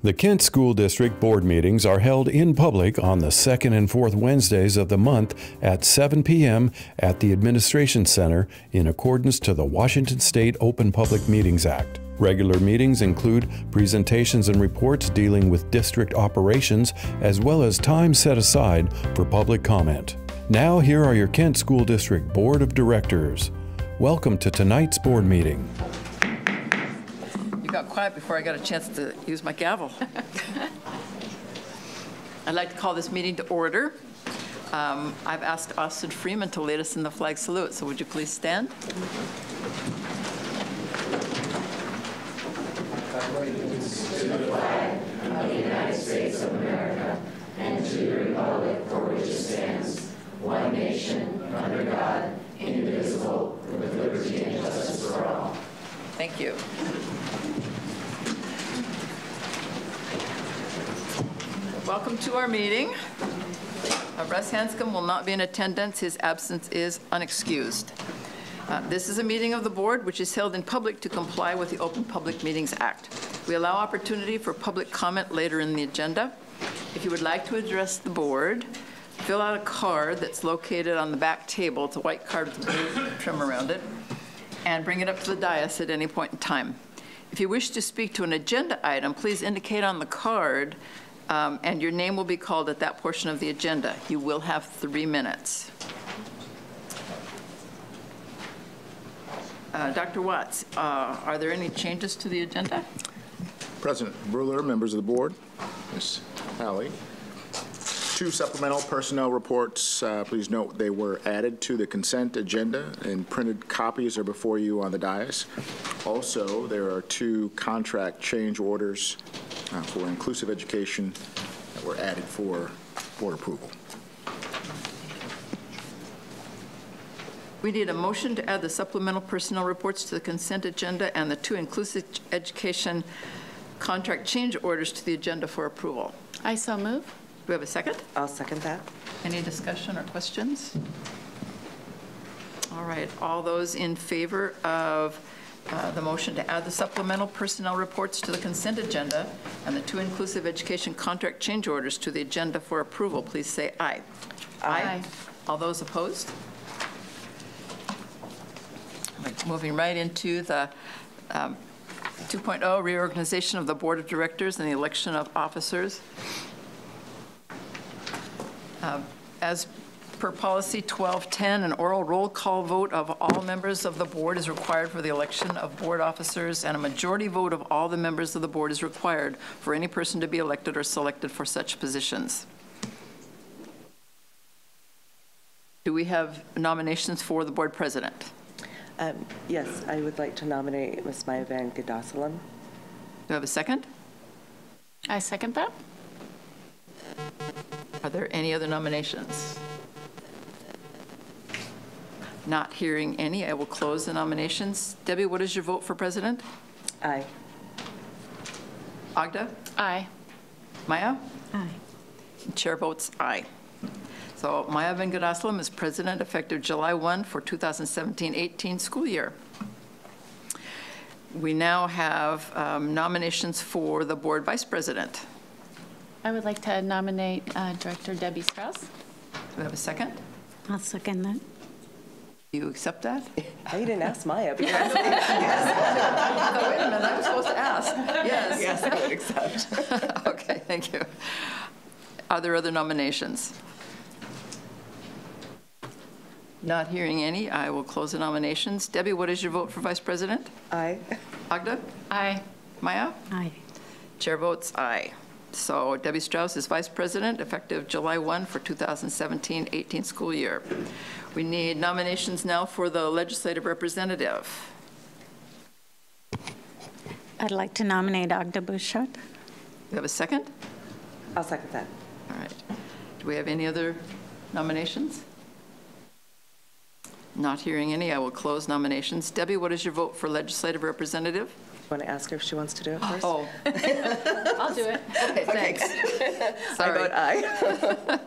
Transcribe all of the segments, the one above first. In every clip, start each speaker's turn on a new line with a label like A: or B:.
A: The Kent School District Board meetings are held in public on the second and fourth Wednesdays of the month at 7 p.m. at the Administration Center in accordance to the Washington State Open Public Meetings Act. Regular meetings include presentations and reports dealing with district operations, as well as time set aside for public comment. Now, here are your Kent School District Board of Directors. Welcome to tonight's board meeting.
B: You got quiet before I got a chance to use my gavel. I'd like to call this meeting to order. I've asked Austin Freeman to lead us in the flag salute, so would you please stand?
C: Allegiance to the flag of the United States of America and to the republic for which it stands, one nation, under God, indivisible, with liberty and justice for all.
B: Thank you. Welcome to our meeting. Russ Hanscom will not be in attendance. His absence is unexcused. This is a meeting of the board which is held in public to comply with the Open Public Meetings Act. We allow opportunity for public comment later in the agenda. If you would like to address the board, fill out a card that's located on the back table. It's a white card with blue trim around it, and bring it up to the dais at any point in time. If you wish to speak to an agenda item, please indicate on the card, and your name will be called at that portion of the agenda. You will have 3 minutes. Dr. Watts, are there any changes to the agenda?
D: President Brewer, members of the board, Ms. Halley. 2 supplemental personnel reports. Please note they were added to the consent agenda, and printed copies are before you on the dais. Also, there are 2 contract change orders for inclusive education that were added for board approval.
B: We need a motion to add the supplemental personnel reports to the consent agenda and the 2 inclusive education contract change orders to the agenda for approval.
E: I so move.
B: Do we have a second?
F: I'll second that.
B: Any discussion or questions? All right, all those in favor of the motion to add the supplemental personnel reports to the consent agenda and the 2 inclusive education contract change orders to the agenda for approval, please say aye.
E: Aye.
B: All those opposed? Moving right into the 2.0 reorganization of the Board of Directors and the election of officers. As per policy 1210, an oral roll call vote of all members of the board is required for the election of board officers, and a majority vote of all the members of the board is required for any person to be elected or selected for such positions. Do we have nominations for the board president?
F: Yes, I would like to nominate Ms. Maya Van Godasalam.
B: Do we have a second?
E: I second that.
B: Are there any other nominations? Not hearing any, I will close the nominations. Debbie, what is your vote for president?
F: Aye.
B: Agda?
E: Aye.
B: Maya?
E: Aye.
B: Chair votes aye. So Maya Van Godasalam is president effective July 1 for 2017-18 school year. We now have nominations for the board vice president.
E: I would like to nominate Director Debbie Strauss.
B: Do we have a second?
G: I'll second that.
B: Do you accept that?
F: I didn't ask Maya. But
B: Wait a minute, I was supposed to ask. Yes.
F: Yes, I would accept.
B: Okay, thank you. Are there other nominations? Not hearing any, I will close the nominations. Debbie, what is your vote for vice president?
F: Aye.
B: Agda?
E: Aye.
B: Maya?
G: Aye.
B: Chair votes aye. So Debbie Strauss is vice president effective July 1 for 2017-18 school year. We need nominations now for the legislative representative.
G: I'd like to nominate Agda Bouchard.
B: Do we have a second?
F: I'll second that.
B: All right. Do we have any other nominations? Not hearing any, I will close nominations. Debbie, what is your vote for legislative representative?
F: Want to ask her if she wants to do it first?
B: Oh.
E: I'll do it.
B: Okay, thanks. Sorry.
F: I vote aye.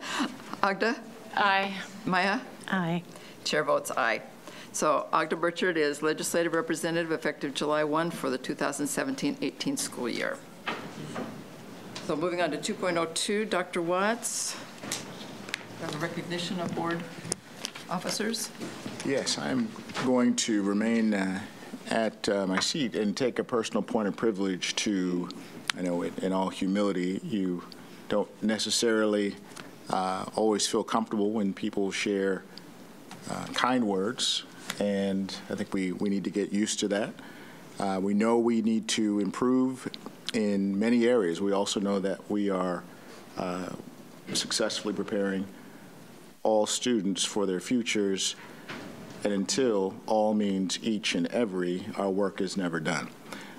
B: Agda?
E: Aye.
B: Maya?
G: Aye.
B: Chair votes aye. So Agda Burchard is legislative representative effective July 1 for the 2017-18 school year. So moving on to 2.02, Dr. Watts, you have a recognition of board officers.
D: Yes, I'm going to remain at my seat and take a personal point of privilege to, I know in all humility, you don't necessarily always feel comfortable when people share kind words, and I think we need to get used to that. We know we need to improve in many areas. We also know that we are successfully preparing all students for their futures, and until all means each and every, our work is never done.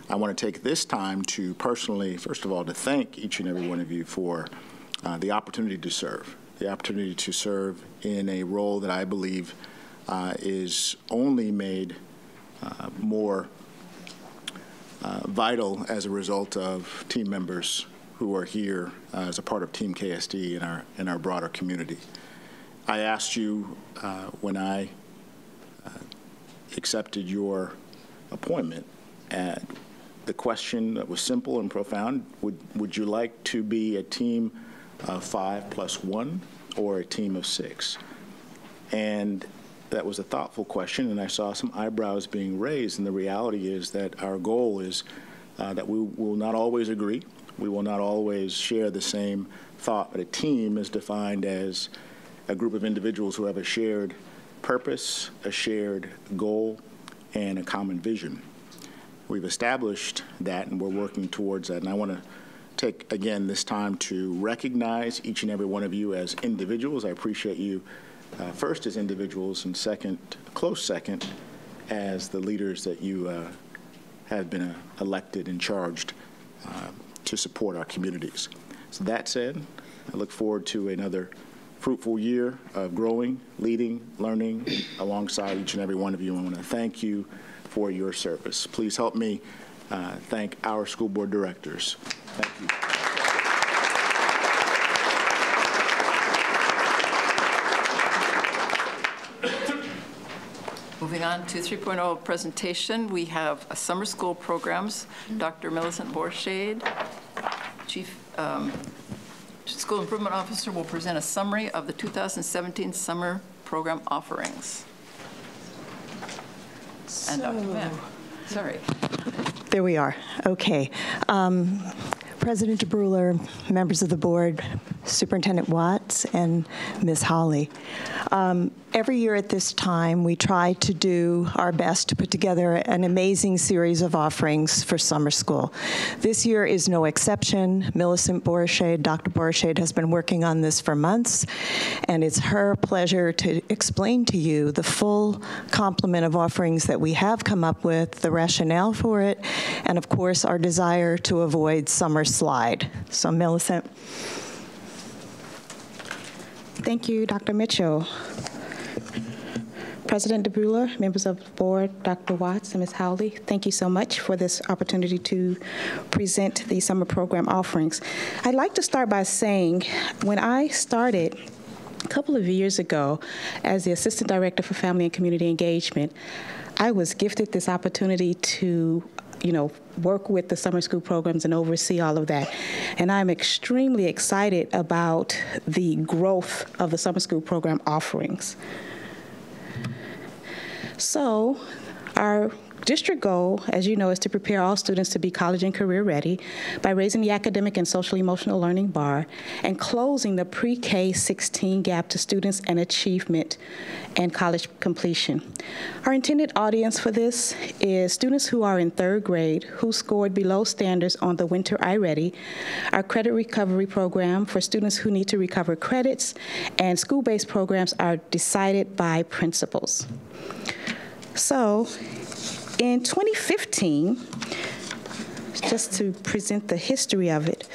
D: I want to take this time to personally, first of all, to thank each and every one of you for the opportunity to serve in a role that I believe is only made more vital as a result of team members who are here as a part of Team KSD in our broader community. I asked you when I accepted your appointment, and the question that was simple and profound: would you like to be a team of 5 + 1 or a team of 6? And that was a thoughtful question, and I saw some eyebrows being raised, and the reality is that our goal is that we will not always agree, we will not always share the same thought, but a team is defined as a group of individuals who have a shared purpose, a shared goal, and a common vision. We've established that, and we're working towards that, and I want to take, again, this time to recognize each and every one of you as individuals. I appreciate you first as individuals, and second, close second, as the leaders that you have been elected and charged to support our communities. So that said, I look forward to another fruitful year of growing, leading, learning alongside each and every one of you. I want to thank you for your service. Please help me thank our school board directors. Thank you.
B: Moving on to 3.0 presentation, we have summer school programs. Dr. Millicent Borshade, Chief School Improvement Officer, will present a summary of the 2017 summer program offerings. And Dr. Mann, sorry.
H: There we are. Okay. President DeBruler, members of the board, Superintendent Watts, and Ms. Hawley. Every year at this time, we try to do our best to put together an amazing series of offerings for summer school. This year is no exception. Millicent Borshade, Dr. Borshade, has been working on this for months, and it's her pleasure to explain to you the full complement of offerings that we have come up with, the rationale for it, and of course, our desire to avoid summer slide. So, Millicent.
I: Thank you, Dr. Mitchell. President DeBruler, members of the board, Dr. Watts, and Ms. Howley, thank you so much for this opportunity to present the summer program offerings. I'd like to start by saying, when I started a couple of years ago as the Assistant Director for Family and Community Engagement, I was gifted this opportunity to work with the summer school programs and oversee all of that. And I'm extremely excited about the growth of the summer school program offerings. So our district goal, as you know, is to prepare all students to be college and career ready by raising the academic and social emotional learning bar and closing the pre-K 16 gap to students and achievement and college completion. Our intended audience for this is students who are in 3rd grade who scored below standards on the Winter iReady, our credit recovery program for students who need to recover credits, and school-based programs are decided by principals. So, in 2015, just to present the history of it,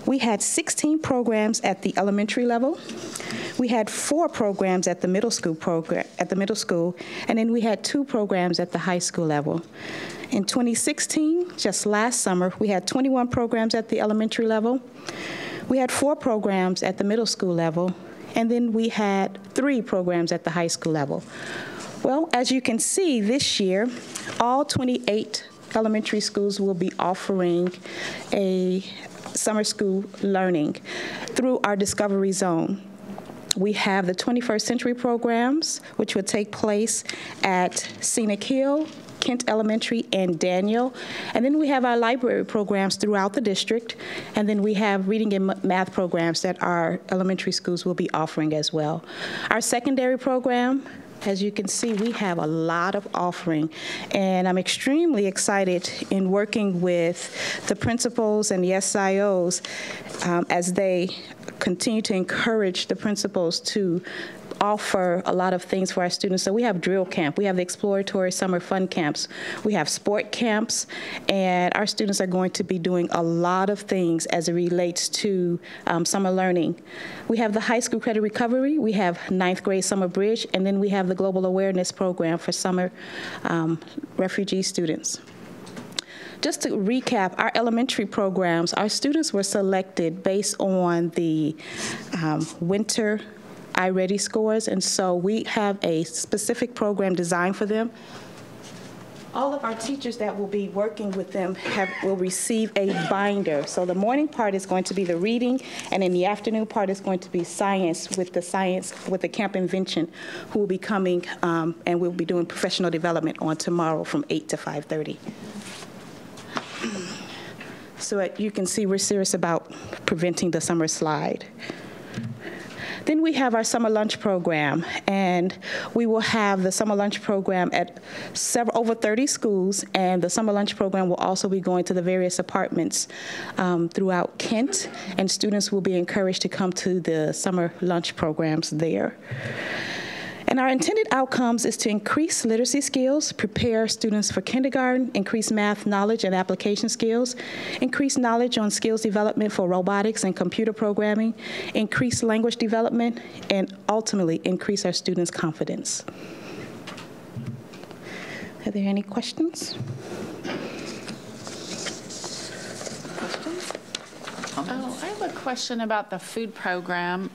I: we had 16 programs at the elementary level. We had 4 programs at the middle school and then we had 2 programs at the high school level. In 2016, just last summer, we had 21 programs at the elementary level. We had 4 programs at the middle school level, and then we had 3 programs at the high school level. Well, as you can see, this year, all 28 elementary schools will be offering a summer school learning through our Discovery Zone. We have the 21st Century programs, which would take place at Scenic Hill, Kent Elementary, and Daniel. And then we have our library programs throughout the district. And then we have reading and math programs that our elementary schools will be offering as well. Our secondary program, as you can see, we have a lot of offering, and I'm extremely excited in working with the principals and the SIOs as they continue to encourage the principals to offer a lot of things for our students. So we have drill camp, we have the exploratory summer fun camps, we have sport camps, and our students are going to be doing a lot of things as it relates to summer learning. We have the high school credit recovery, we have 9th grade summer bridge, and then we have the global awareness program for summer refugee students. Just to recap, our elementary programs, our students were selected based on the winter iReady scores, and so we have a specific program designed for them. All of our teachers that will be working with them will receive a binder. So the morning part is going to be the reading, and in the afternoon part is going to be science with the Camp Invention, who will be coming, and we'll be doing professional development on tomorrow from 8 to 5:30. So you can see we're serious about preventing the summer slide. Then we have our summer lunch program, and we will have the summer lunch program at over 30 schools, and the summer lunch program will also be going to the various apartments throughout Kent, and students will be encouraged to come to the summer lunch programs there. And our intended outcomes is to increase literacy skills, prepare students for kindergarten, increase math knowledge and application skills, increase knowledge on skills development for robotics and computer programming, increase language development, and ultimately increase our students' confidence. Are there any questions?
E: Oh, I have a question about the food program.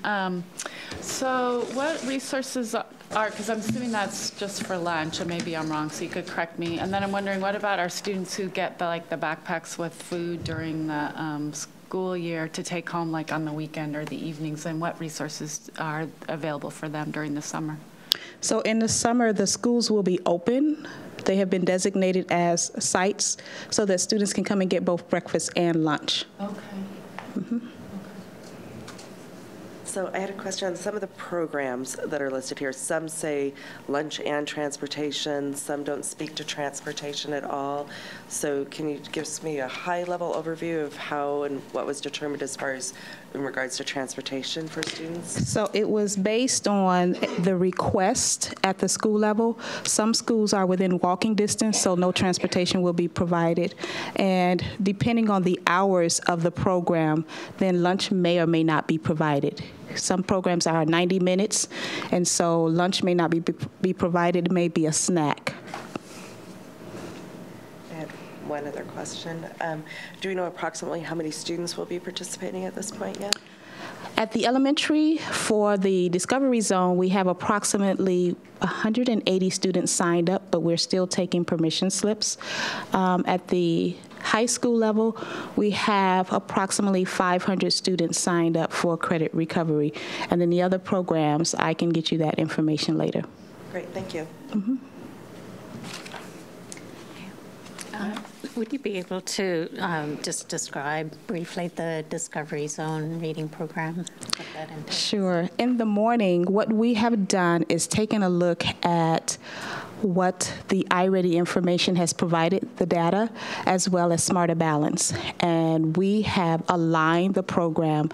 E: So what resources are, because I'm assuming that's just for lunch, and maybe I'm wrong, so you could correct me. And then I'm wondering, what about our students who get the backpacks with food during the school year to take home on the weekend or the evenings, and what resources are available for them during the summer?
I: So in the summer, the schools will be open. They have been designated as sites so that students can come and get both breakfast and lunch.
E: Okay.
I: Mm-hmm.
F: So I had a question on some of the programs that are listed here. Some say lunch and transportation. Some don't speak to transportation at all. So can you give me a high-level overview of how and what was determined as far as in regards to transportation for students?
I: So it was based on the request at the school level. Some schools are within walking distance, so no transportation will be provided. And depending on the hours of the program, then lunch may or may not be provided. Some programs are 90 minutes, and so lunch may not be provided. It may be a snack.
F: I had one other question. Do we know approximately how many students will be participating at this point yet?
I: At the elementary, for the Discovery Zone, we have approximately 180 students signed up, but we're still taking permission slips. At the high school level, we have approximately 500 students signed up for credit recovery. And then the other programs, I can get you that information later.
F: Great, thank you.
I: Mm-hmm.
G: Would you be able to just describe briefly the Discovery Zone reading program? What that entails?
I: Sure. In the morning, what we have done is taken a look at what the iReady information has provided, the data, as well as Smarter Balance. And we have aligned the program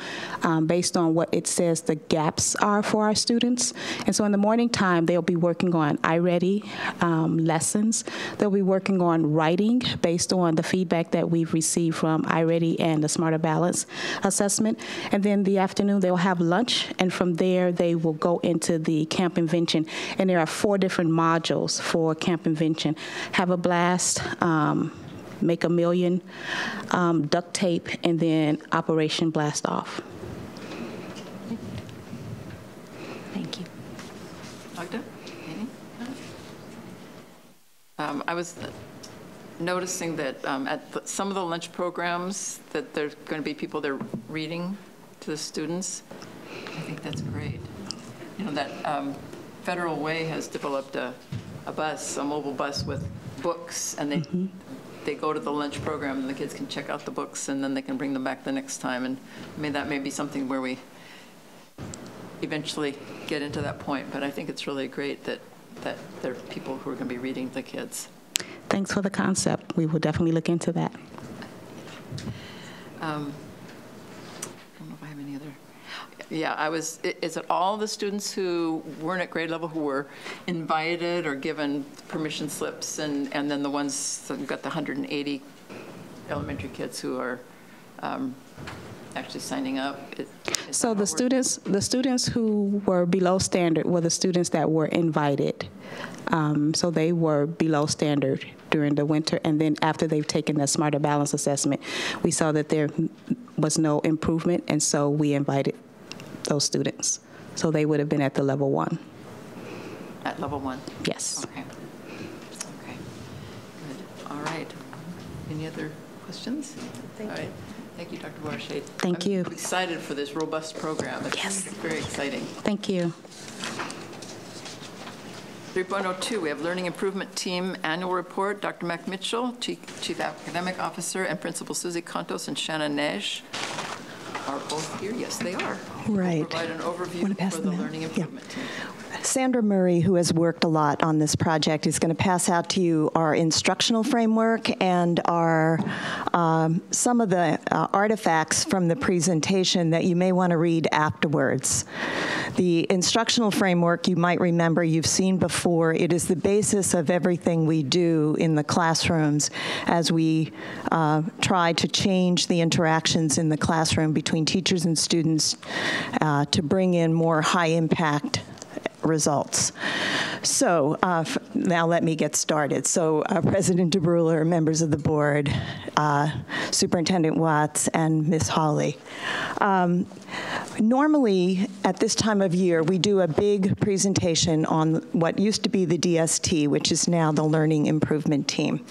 I: based on what it says the gaps are for our students. And so in the morning time, they'll be working on iReady lessons. They'll be working on writing based on the feedback that we've received from iReady and the Smarter Balance assessment. And then the afternoon, they'll have lunch. And from there, they will go into the Camp Invention. And there are 4 different modules for Camp Invention. Have a blast, make a million, duct tape, and then Operation Blast Off.
G: Thank you.
B: Magda? I was noticing that some of the lunch programs that there's going to be people there reading to the students. I think that's great. You know, that Federal Way has developed a mobile bus with books, and they go to the lunch program, and the kids can check out the books, and then they can bring them back the next time. And I mean, that may be something where we eventually get into that point, but I think it's really great that there are people who are going to be reading to the kids.
I: Thanks for the concept. We will definitely look into that.
B: I don't know if I have any other. Yeah, is it all the students who weren't at grade level who were invited or given permission slips, and then the ones that got the 180 elementary kids who are actually signing up?
I: So the students who were below standard were the students that were invited. So they were below standard during the winter, and then after they've taken the Smarter Balance assessment, we saw that there was no improvement, and so we invited those students. So they would have been at the level 1.
B: At level 1?
I: Yes.
B: Okay. Okay. Good. All right. Any other questions?
F: Thank you.
B: All right. Thank you, Dr. Watershade.
I: Thank you.
B: I'm excited for this robust program. It's very exciting.
I: Thank you.
B: 3.02, we have Learning Improvement Team Annual Report. Dr. Mac Mitchell, Chief Academic Officer, and Principal Susie Contos and Shannon Nash are both here. Yes, they are.
H: Right.
B: We'll provide an overview for the Learning Improvement Team.
H: Sandra Murray, who has worked a lot on this project, is going to pass out to you our instructional framework and our some of the artifacts from the presentation that you may want to read afterwards. The instructional framework, you might remember, you've seen before. It is the basis of everything we do in the classrooms as we try to change the interactions in the classroom between teachers and students to bring in more high-impact results. So now let me get started. So President DeBruler, members of the board, Superintendent Watts, and Ms. Hawley. Normally, at this time of year, we do a big presentation on what used to be the DST, which is now the Learning Improvement Team.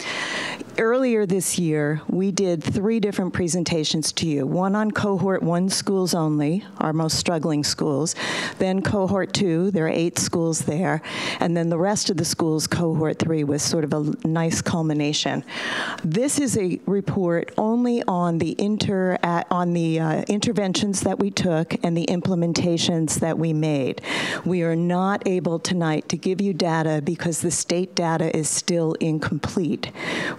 H: Earlier this year, we did 3 different presentations to you. One on Cohort 1 schools only, our most struggling schools. Then Cohort 2, there are 8 schools there. And then the rest of the schools, Cohort 3, was sort of a nice culmination. This is a report only on the interventions that we took and the implementations that we made. We are not able tonight to give you data because the state data is still incomplete.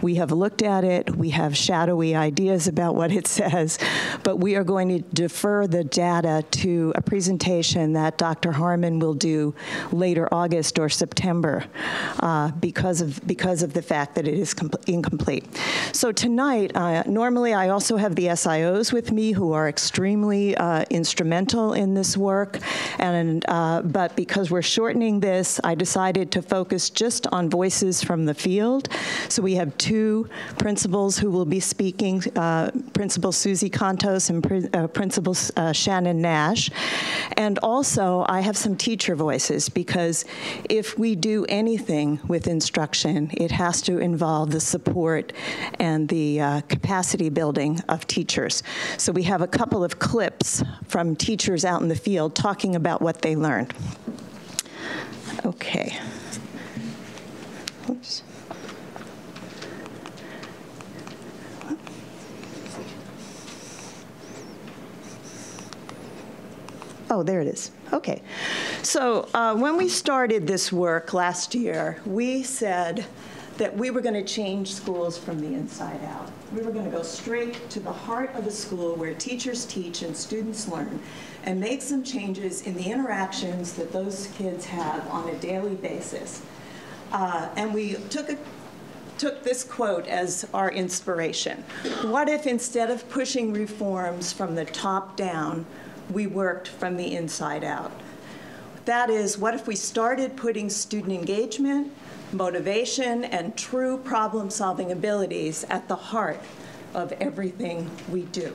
H: We have looked at it, we have shadowy ideas about what it says, but we are going to defer the data to a presentation that Dr. Harmon will do later August or September because of the fact that it is incomplete. So tonight, normally I also have the SIOs with me who are extremely instrumental in this work, but because we're shortening this, I decided to focus just on voices from the field. So we have 2 principals who will be speaking, Principal Susie Contos and Principal Shannon Nash. And also, I have some teacher voices because if we do anything with instruction, it has to involve the support and the capacity building of teachers. So we have a couple of clips from teachers out in the field talking about what they learned. Okay. Oops. Oh, there it is. Okay. So when we started this work last year, we said that we were going to change schools from the inside out. We were going to go straight to the heart of the school where teachers teach and students learn and make some changes in the interactions that those kids have on a daily basis. And we took this quote as our inspiration. What if instead of pushing reforms from the top down, we worked from the inside out? That is, what if we started putting student engagement, motivation, and true problem-solving abilities at the heart of everything we do?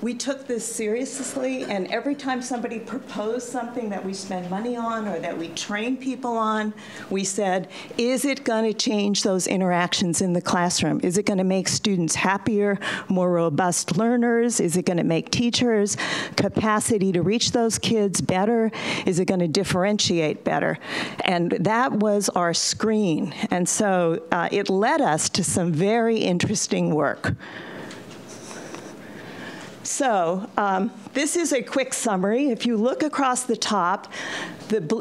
H: we took this seriously, and every time somebody proposed something that we spend money on or that we train people on, we said, is it going to change those interactions in the classroom? Is it going to make students happier, more robust learners? Is it going to make teachers' capacity to reach those kids better? Is it going to differentiate better? And that was our screen. And so it led us to some very interesting work. So this is a quick summary. If you look across the top,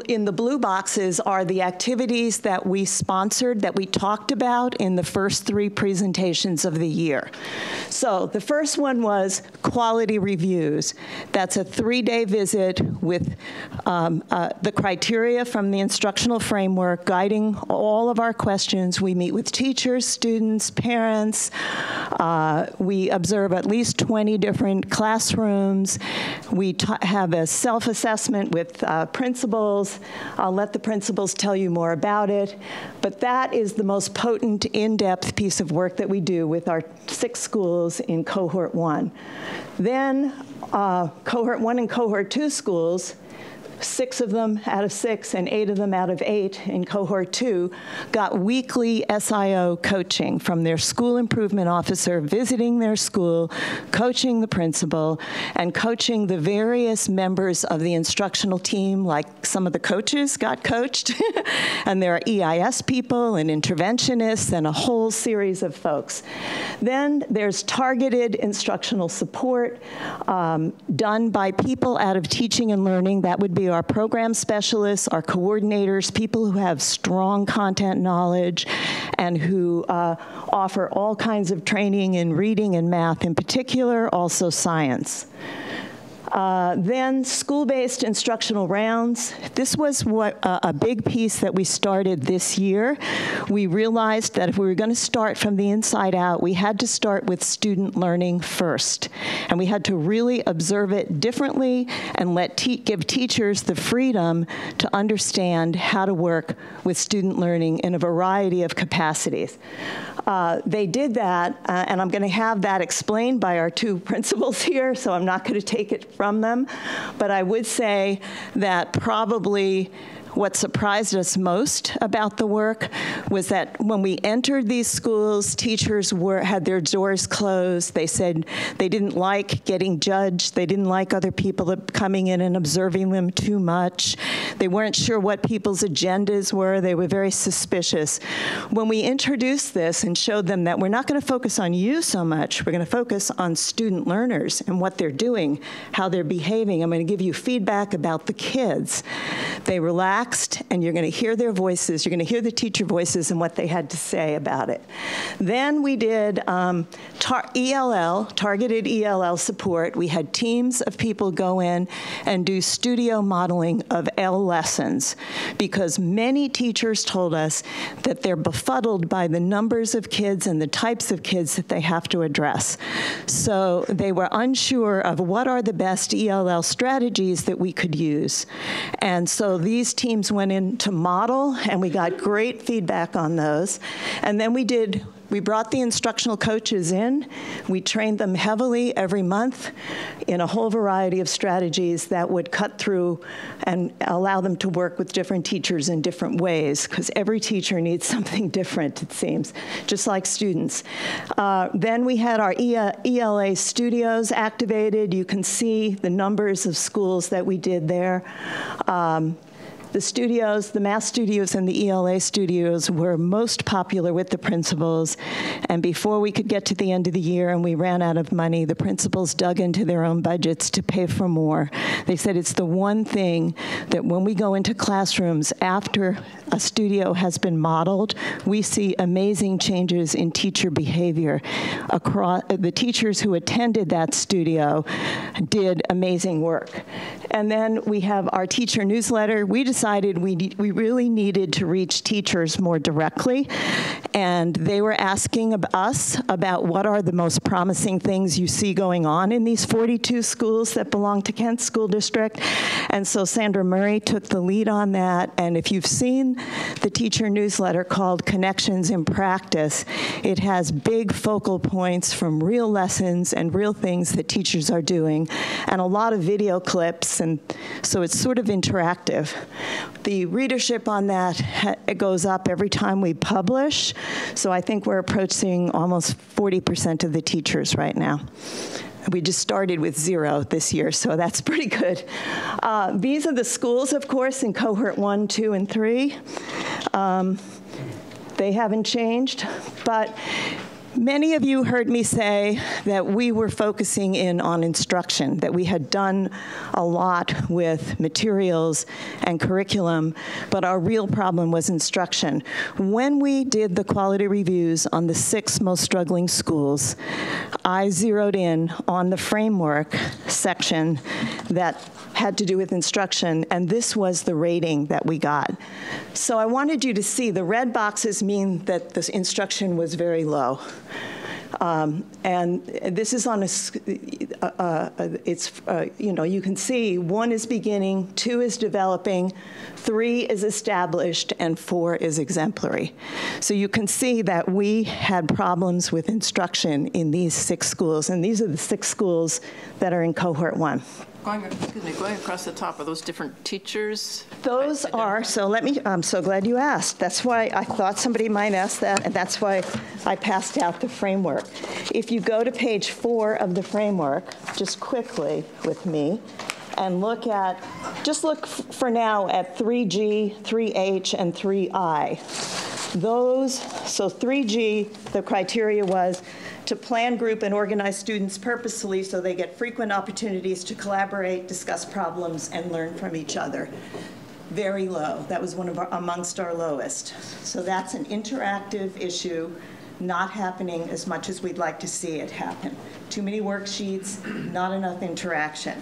H: in the blue boxes are the activities that we sponsored, that we talked about in the first 3 presentations of the year. So the first one was quality reviews. That's a 3-day visit with the criteria from the instructional framework guiding all of our questions. We meet with teachers, students, parents. We observe at least 20 different classrooms. We have a self-assessment with principals. I'll let the principals tell you more about it, but that is the most potent, in-depth piece of work that we do with our 6 schools in Cohort 1. Then Cohort 1 and Cohort 2 schools, 6 of them out of 6 and 8 of them out of 8 in Cohort 2 got weekly SIO coaching from their school improvement officer, visiting their school, coaching the principal, and coaching the various members of the instructional team, like some of the coaches got coached, and there are EIS people and interventionists and a whole series of folks. Then there's targeted instructional support done by people out of teaching and learning. That would be our program specialists, our coordinators, people who have strong content knowledge and who offer all kinds of training in reading and math in particular, also science. Then school-based instructional rounds. This was a big piece that we started this year. We realized that if we were going to start from the inside out, we had to start with student learning first. And we had to really observe it differently and give teachers the freedom to understand how to work with student learning in a variety of capacities. They did that, and I'm going to have that explained by our 2 principals here, so I'm not going to take it from them. But I would say that probably what surprised us most about the work was that when we entered these schools, teachers had their doors closed. They said they didn't like getting judged. They didn't like other people coming in and observing them too much. They weren't sure what people's agendas were. They were very suspicious. When we introduced this and showed them that we're not going to focus on you so much, we're going to focus on student learners and what they're doing, how they're behaving. I'm going to give you feedback about the kids. They relaxed, and you're going to hear their voices. You're going to hear the teacher voices and what they had to say about it. Then we did targeted ELL support. We had teams of people go in and do studio modeling of L lessons because many teachers told us that they're befuddled by the numbers of kids and the types of kids that they have to address. So they were unsure of what are the best ELL strategies that we could use. And so these teams went in to model, and we got great feedback on those. And then we brought the instructional coaches in. We trained them heavily every month in a whole variety of strategies that would cut through and allow them to work with different teachers in different ways, because every teacher needs something different, it seems, just like students. Then we had our ELA studios activated. You can see the numbers of schools that we did there. The studios, the math studios and the ELA studios were most popular with the principals, and before we could get to the end of the year and we ran out of money, the principals dug into their own budgets to pay for more. They said it's the one thing that when we go into classrooms after a studio has been modeled, we see amazing changes in teacher behavior. The teachers who attended that studio did amazing work. And then we have our teacher newsletter. We decided decided we really needed to reach teachers more directly, and they were asking us about what are the most promising things you see going on in these 42 schools that belong to Kent School District. And so Sandra Murray took the lead on that, and if you've seen the teacher newsletter called Connections in Practice, it has big focal points from real lessons and real things that teachers are doing, and a lot of video clips, and so it's sort of interactive. The readership on that, it goes up every time we publish, so I think we're approaching almost 40% of the teachers right now. We just started with 0 this year, so that's pretty good. These are the schools, of course, in cohort 1, 2, and 3. They haven't changed, but many of you heard me say that we were focusing in on instruction, that we had done a lot with materials and curriculum, but our real problem was instruction. When we did the quality reviews on the 6 most struggling schools, I zeroed in on the framework section that had to do with instruction, and this was the rating that we got. So I wanted you to see the red boxes mean that the instruction was very low. And this is on you can see 1 is beginning, 2 is developing, 3 is established, and 4 is exemplary. So you can see that we had problems with instruction in these 6 schools, and these are the 6 schools that are in cohort 1.
B: Going across the top, are those different teachers?
H: Those are, I'm so glad you asked. That's why I thought somebody might ask that, and that's why I passed out the framework. If you go to page 4 of the framework, just quickly with me, and look for now at 3G, 3H, and 3I. So 3G, the criteria was to plan, group, and organize students purposefully so they get frequent opportunities to collaborate, discuss problems, and learn from each other. Very low. That was amongst our lowest. So that's an interactive issue, not happening as much as we'd like to see it happen. Too many worksheets, not enough interaction.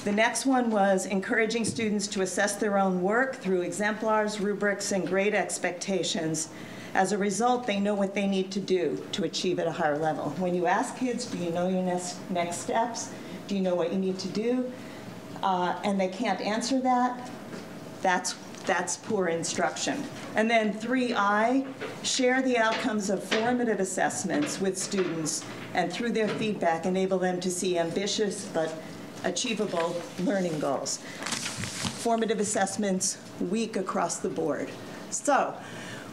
H: The next one was encouraging students to assess their own work through exemplars, rubrics, and grade expectations. As a result, they know what they need to do to achieve at a higher level. When you ask kids, do you know your next steps? Do you know what you need to do? And they can't answer that, that's poor instruction. And then 3I, share the outcomes of formative assessments with students, and through their feedback, enable them to see ambitious but achievable learning goals. Formative assessments, weak across the board. So,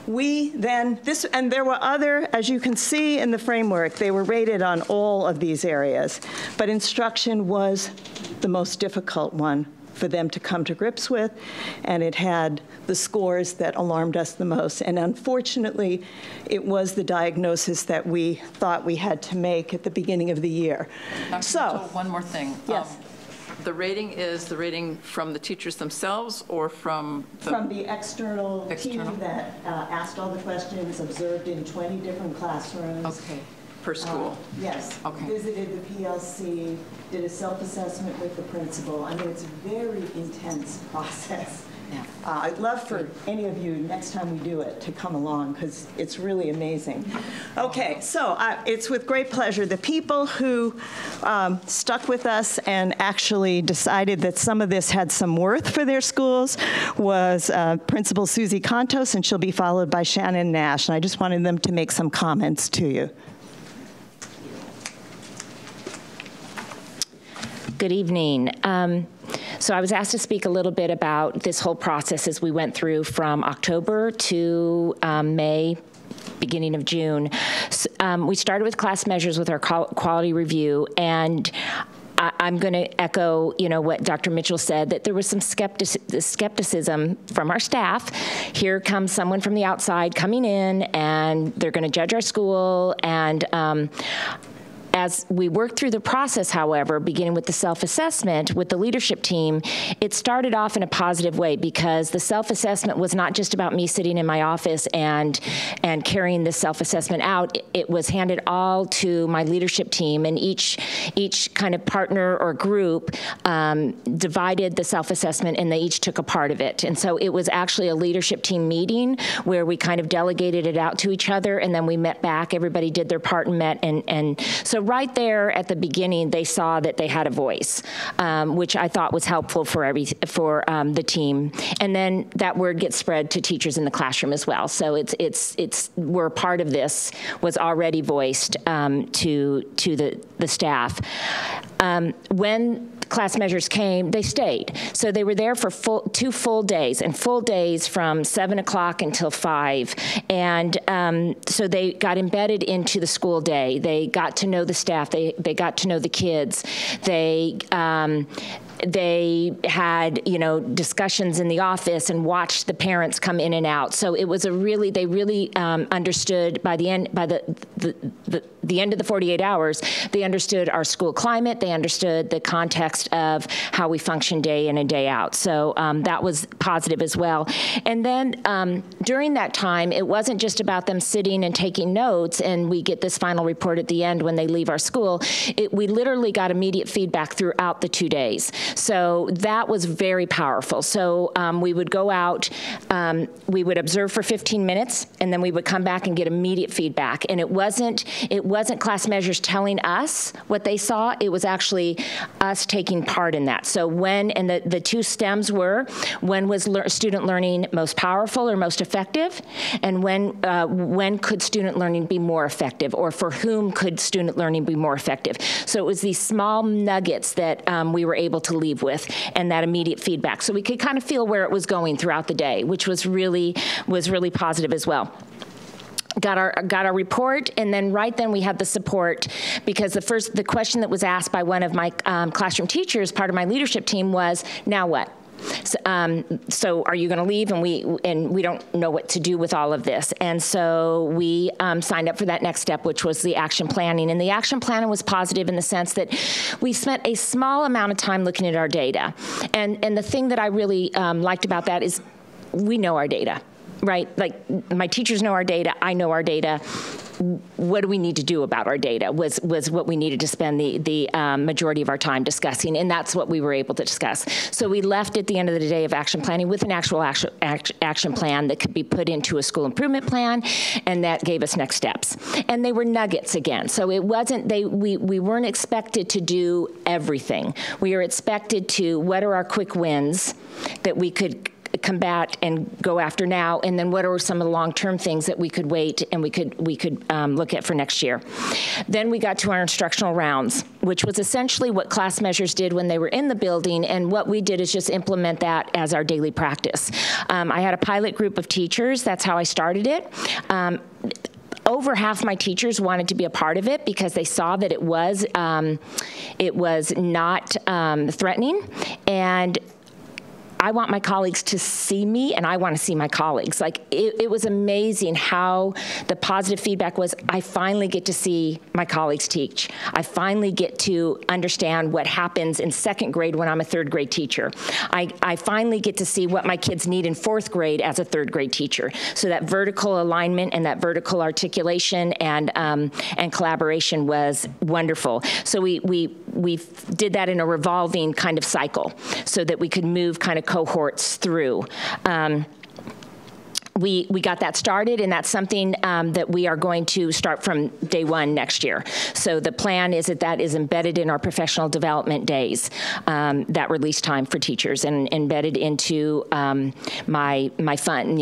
H: and there were other, as you can see in the framework, they were rated on all of these areas, but instruction was the most difficult one for them to come to grips with, and it had the scores that alarmed us the most. And unfortunately, it was the diagnosis that we thought we had to make at the beginning of the year.
B: Dr. Mitchell, one more thing.
H: Yes.
B: The rating is the rating from the teachers themselves or from
H: the external team that asked all the questions, observed in 20 different classrooms.
B: Okay, per school.
H: Yes.
B: Okay.
H: Visited the PLC, did a self-assessment with the principal. I mean, it's a very intense process.
B: Yeah.
H: I'd love for any of you, next time we do it, to come along, because it's really amazing. Okay, so it's with great pleasure. The people who stuck with us and actually decided that some of this had some worth for their schools was Principal Susie Contos, and she'll be followed by Shannon Nash. And I just wanted them to make some comments to you.
J: Good evening. So I was asked to speak a little bit about this whole process as we went through from October to May, beginning of June. We started with class measures with our quality review, and I'm going to echo, what Dr. Mitchell said, that there was some skepticism from our staff. Here comes someone from the outside coming in, and they're going to judge our school, and As we worked through the process, however, beginning with the self-assessment with the leadership team, it started off in a positive way because the self-assessment was not just about me sitting in my office and carrying this self-assessment out. It was handed all to my leadership team, and each kind of partner or group divided the self-assessment, and they each took a part of it. And so it was actually a leadership team meeting where we kind of delegated it out to each other, and then we met back. Everybody did their part and met, and so right there at the beginning, they saw that they had a voice, which I thought was helpful for the team. And then that word gets spread to teachers in the classroom as well. So it's where part of this was already voiced to the staff. When class measures came, they stayed. So they were there for 2 full days, and full days from 7 o'clock until 5. And so they got embedded into the school day. They got to know the staff. They got to know the kids. They had, discussions in the office and watched the parents come in and out. So it was they really understood by the end of the 48 hours, they understood our school climate. They understood the context of how we function day in and day out. So that was positive as well. And then during that time, it wasn't just about them sitting and taking notes and we get this final report at the end when they leave our school. We literally got immediate feedback throughout the 2 days. So that was very powerful. So we would go out, we would observe for 15 minutes, and then we would come back and get immediate feedback. And it wasn't class measures telling us what they saw. It was actually us taking part in that. So and the 2 stems were, when was student learning most powerful or most effective, and when could student learning be more effective, or for whom could student learning be more effective. So it was these small nuggets that we were able to leave with, and that immediate feedback. So we could kind of feel where it was going throughout the day, which was really positive as well. Got our report, and then right then we had the support, because the question that was asked by one of my classroom teachers, part of my leadership team, was, now what? So are you going to leave? And we don't know what to do with all of this. And so we signed up for that next step, which was the action planning. And the action planning was positive in the sense that we spent a small amount of time looking at our data. And the thing that I really liked about that is we know our data, right? Like, my teachers know our data, I know our data. What do we need to do about our data was what we needed to spend the majority of our time discussing, and that's what we were able to discuss. So we left at the end of the day of action planning with an actual action plan that could be put into a school improvement plan, and that gave us next steps. And they were nuggets again. So it wasn't, we weren't expected to do everything. We were expected to, what are our quick wins that we could combat and go after now, and then what are some of the long-term things that we could wait and we could look at for next year. Then we got to our instructional rounds, which was essentially what class measures did when they were in the building, and what we did is just implement that as our daily practice. I had a pilot group of teachers. That's how I started it. Over half my teachers wanted to be a part of it because they saw that it was not threatening, and I want my colleagues to see me, and I want to see my colleagues. Like, it was amazing how the positive feedback was, I finally get to see my colleagues teach. I finally get to understand what happens in 2nd grade when I'm a 3rd grade teacher. I finally get to see what my kids need in 4th grade as a 3rd grade teacher. So that vertical alignment and that vertical articulation and collaboration was wonderful. So we did that in a revolving kind of cycle so that we could move kind of cohorts through. We got that started, and that's something that we are going to start from day 1 next year. So the plan is that is embedded in our professional development days, that release time for teachers, and embedded into my fund,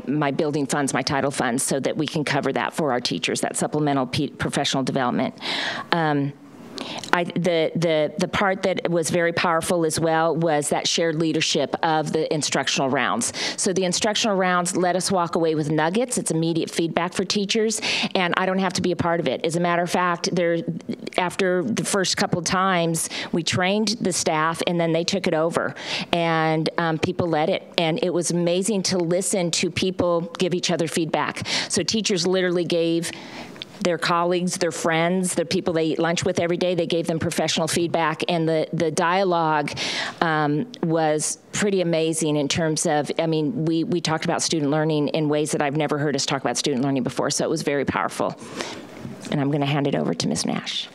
J: my building funds, my title funds, so that we can cover that for our teachers, that supplemental professional development. The part that was very powerful as well was that shared leadership of the instructional rounds. So the instructional rounds let us walk away with nuggets. It's immediate feedback for teachers, and I don't have to be a part of it. As a matter of fact, after the first couple times, we trained the staff, and then they took it over, and people led it. And it was amazing to listen to people give each other feedback. So teachers literally gave their colleagues, their friends, the people they eat lunch with every day. They gave them professional feedback, and the dialogue was pretty amazing in terms of, I mean, we talked about student learning in ways that I've never heard us talk about student learning before, so it was very powerful. And I'm going to hand it over to Ms. Nash.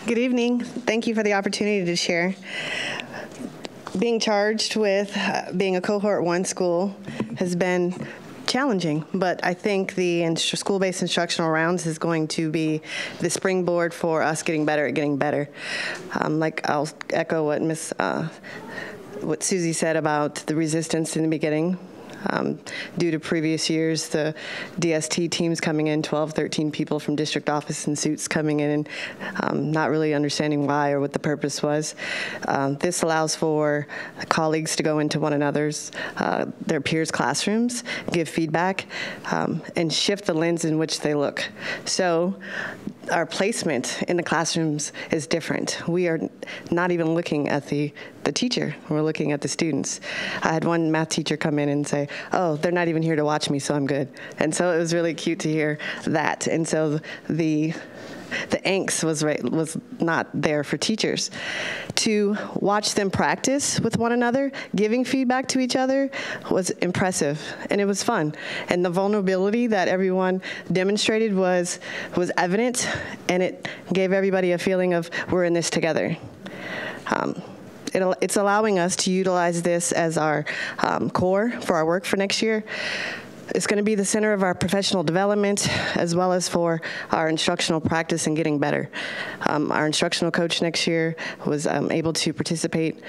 K: Good evening. Thank you for the opportunity to share. Being charged with being a Cohort 1 school has been challenging, but I think the school-based instructional rounds is going to be the springboard for us getting better at getting better. Like, I'll echo what Susie said about the resistance in the beginning. Due to previous years, the DST teams coming in, 12, 13 people from district office in suits coming in and not really understanding why or what the purpose was. This allows for colleagues to go into one another's, their peers' classrooms, give feedback, and shift the lens in which they look. So our placement in the classrooms is different. We are not even looking at the teacher. We're looking at the students. I had one math teacher come in and say, oh, they're not even here to watch me, so I'm good. And so it was really cute to hear that. And so the angst was not there for teachers. To watch them practice with one another, giving feedback to each other, was impressive, and it was fun. And the vulnerability that everyone demonstrated was evident, and it gave everybody a feeling of, we're in this together. It's allowing us to utilize this as our core for our work for next year. It's going to be the center of our professional development, as well as for our instructional practice and getting better. Our instructional coach next year was able to participate.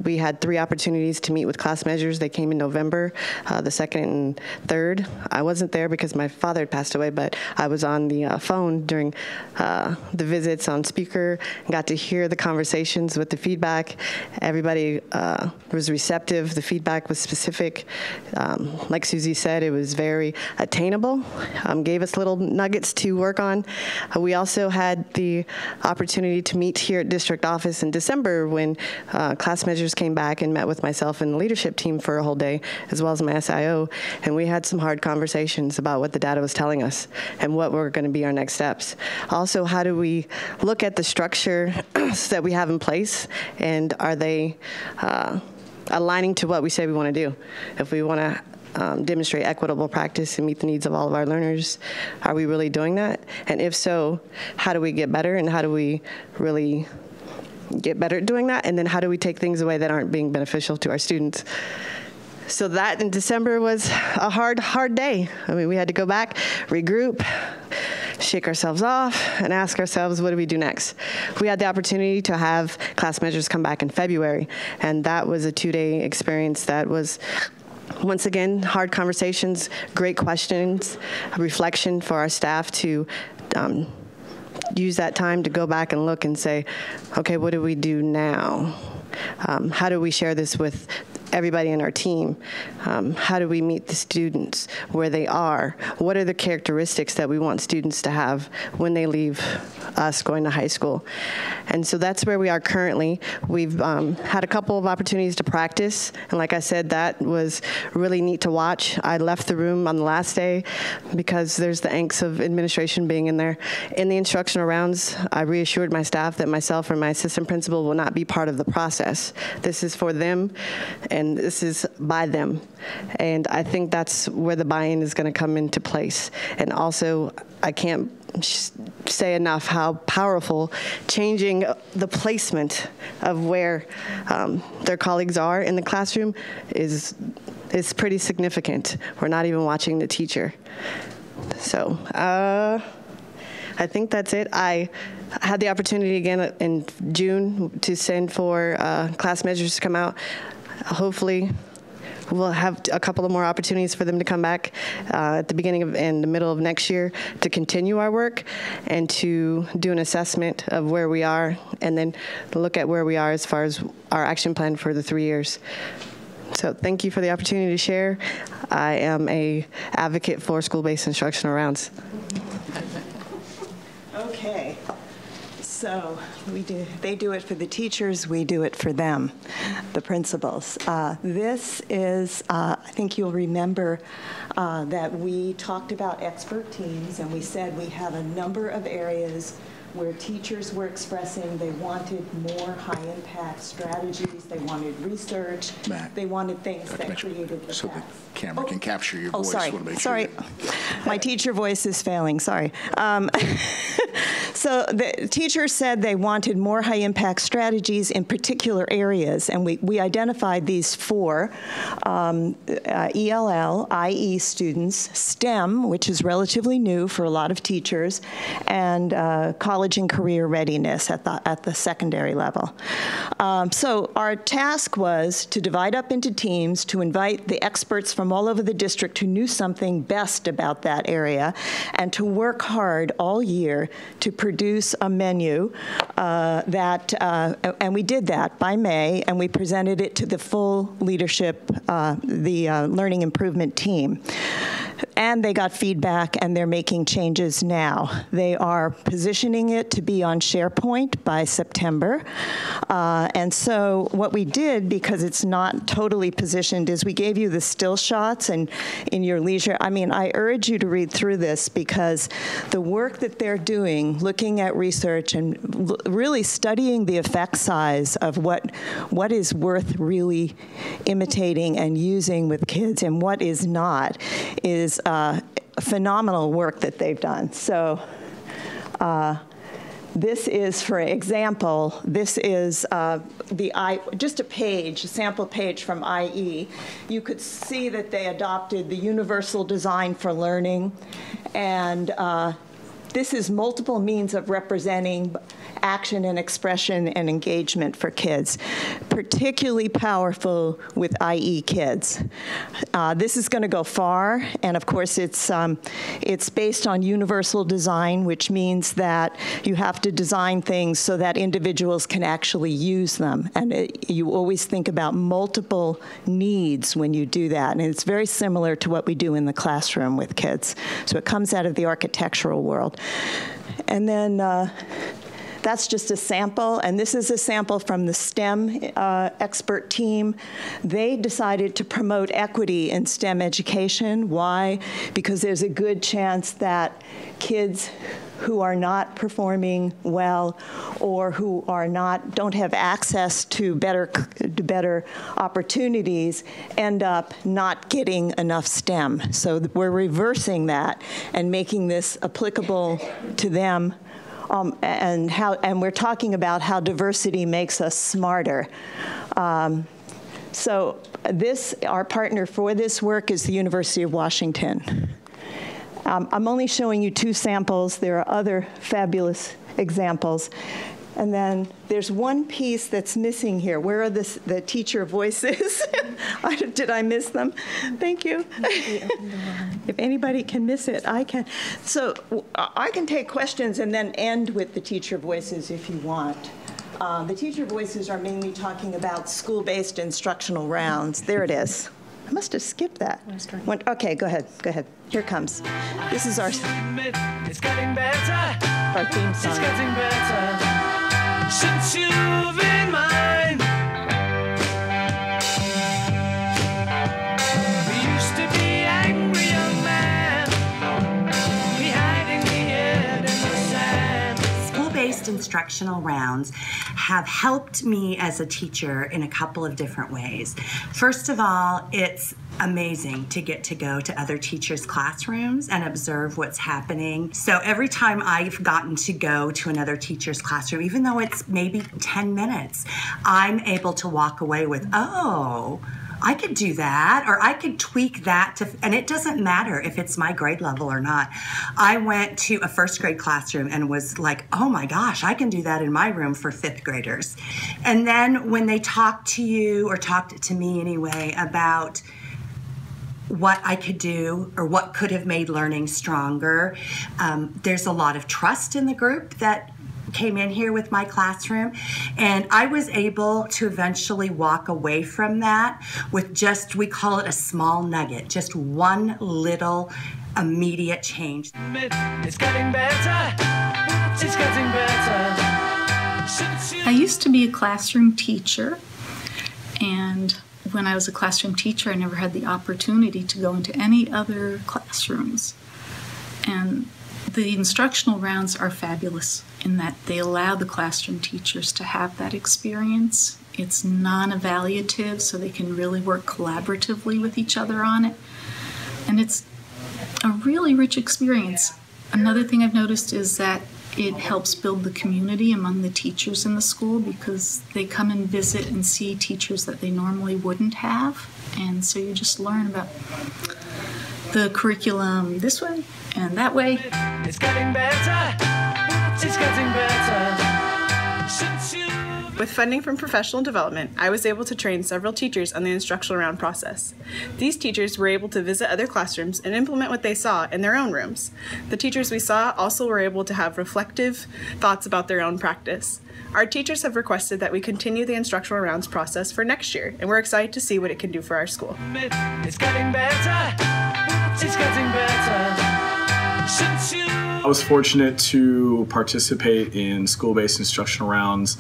K: We had 3 opportunities to meet with class measures. They came in November, the 2nd and 3rd. I wasn't there because my father had passed away, but I was on the phone during the visits on speaker, and got to hear the conversations with the feedback. Everybody was receptive. The feedback was specific. Like Susie said, it was very attainable, gave us little nuggets to work on. We also had the opportunity to meet here at district office in December when class measures came back and met with myself and the leadership team for a whole day, as well as my SIO, and we had some hard conversations about what the data was telling us and what were going to be our next steps. Also, how do we look at the structure that we have in place, and are they aligning to what we say we want to do? If we want to demonstrate equitable practice and meet the needs of all of our learners, are we really doing that? And if so, how do we get better, and how do we really get better at doing that? And then how do we take things away that aren't being beneficial to our students? So that in December was a hard day. I mean, we had to go back, regroup, shake ourselves off, and ask ourselves, what do we do next? We had the opportunity to have class measures come back in February, and that was a 2-day experience that was, once again, hard conversations, great questions, reflection for our staff to use that time to go back and look and say, okay, what do we do now? How do we share this with everybody in our team? How do we meet the students where they are? What are the characteristics that we want students to have when they leave us going to high school? And so that's where we are currently. We've had a couple of opportunities to practice, and like I said, that was really neat to watch. I left the room on the last day because there's the angst of administration being in there. In the instructional rounds, I reassured my staff that myself or my assistant principal will not be part of the process. This is for them, and this is by them. And I think that's where the buy-in is going to come into place. And also, I can't say enough how powerful changing the placement of where their colleagues are in the classroom is pretty significant. We're not even watching the teacher. So I think that's it. I had the opportunity again in June to send for class measures to come out. Hopefully, we'll have a couple of more opportunities for them to come back at the beginning of and the middle of next year to continue our work and to do an assessment of where we are, and then look at where we are as far as our action plan for the 3 years. So thank you for the opportunity to share. I am an advocate for school-based instructional rounds.
H: Okay. So they do it for the teachers, we do it for them, the principals. This is, I think you'll remember that we talked about expert teams, and we said we have a number of areas where teachers were expressing they wanted more high-impact strategies, they wanted research, they wanted things that created the
D: so the camera can capture your voice.
H: Sorry. My teacher voice is failing, sorry. So the teachers said they wanted more high-impact strategies in particular areas, and we identified these four: ELL, IE students, STEM, which is relatively new for a lot of teachers, and college and career readiness at the secondary level. So our task was to divide up into teams, to invite the experts from all over the district who knew something best about that area, and to work hard all year to produce a menu and we did that by May, and we presented it to the full leadership, the Learning Improvement team. And they got feedback, and they're making changes now. They are positioning it to be on SharePoint by September. And so what we did, because it's not totally positioned, is we gave you the still shots, and in your leisure, I mean, I urge you to read through this, because the work that they're doing, looking at research and really studying the effect size of what is worth really imitating and using with kids and what is not, is phenomenal work that they've done. So this is, for example, this is just a page, a sample page from IE. You could see that they adopted the universal design for learning, and this is multiple means of representing action and expression and engagement for kids, particularly powerful with IE kids. This is going to go far, and of course it's based on universal design, which means that you have to design things so that individuals can actually use them, and you always think about multiple needs when you do that, and it's very similar to what we do in the classroom with kids. So it comes out of the architectural world. And then that's just a sample, and this is a sample from the STEM expert team. They decided to promote equity in STEM education. Why? Because there's a good chance that kids who are not performing well or who don't have access to better opportunities end up not getting enough STEM. So we're reversing that and making this applicable to them. And we're talking about how diversity makes us smarter. So our partner for this work is the University of Washington. I'm only showing you two samples. There are other fabulous examples. And then there's one piece that's missing here. Where are the teacher voices? Did I miss them? Thank you. If anybody can miss it, I can. So I can take questions and then end with the teacher voices if you want. The teacher voices are mainly talking about school-based instructional rounds. There it is. I must have skipped that. Okay, go ahead. Go ahead. Here it comes. This is our theme song.
C: It's getting better. Since you've been mine, we used to be angry young men, be hiding the head in the sand.
L: School-based instructional rounds have helped me as a teacher in a couple of different ways. First of all, it's amazing to get to go to other teachers' classrooms and observe what's happening. So every time I've gotten to go to another teacher's classroom, even though it's maybe 10 minutes, I'm able to walk away with, oh, I could do that, or I could tweak that, and it doesn't matter if it's my grade level or not. I went to a first grade classroom and was like, oh my gosh, I can do that in my room for fifth graders. And then when they talk to you, or talked to me anyway, about what I could do or what could have made learning stronger, there's a lot of trust in the group that came in here with my classroom, and I was able to eventually walk away from that with just, we call it a small nugget, just one little immediate change.
C: It's getting better. It's getting better.
M: I used to be a classroom teacher, and when I was a classroom teacher, I never had the opportunity to go into any other classrooms. And the instructional rounds are fabulous in that they allow the classroom teachers to have that experience. It's non-evaluative, so they can really work collaboratively with each other on it. And it's a really rich experience. Another thing I've noticed is that it helps build the community among the teachers in the school because they come and visit and see teachers that they normally wouldn't have. And so you just learn about the curriculum this way and that way.
C: It's getting better. It's getting better.
N: With funding from professional development, I was able to train several teachers on the instructional round process. These teachers were able to visit other classrooms and implement what they saw in their own rooms. The teachers we saw also were able to have reflective thoughts about their own practice. Our teachers have requested that we continue the instructional rounds process for next year, and we're excited to see what it can do for our school.
C: It's getting better. It's getting better.
O: I was fortunate to participate in school-based instructional rounds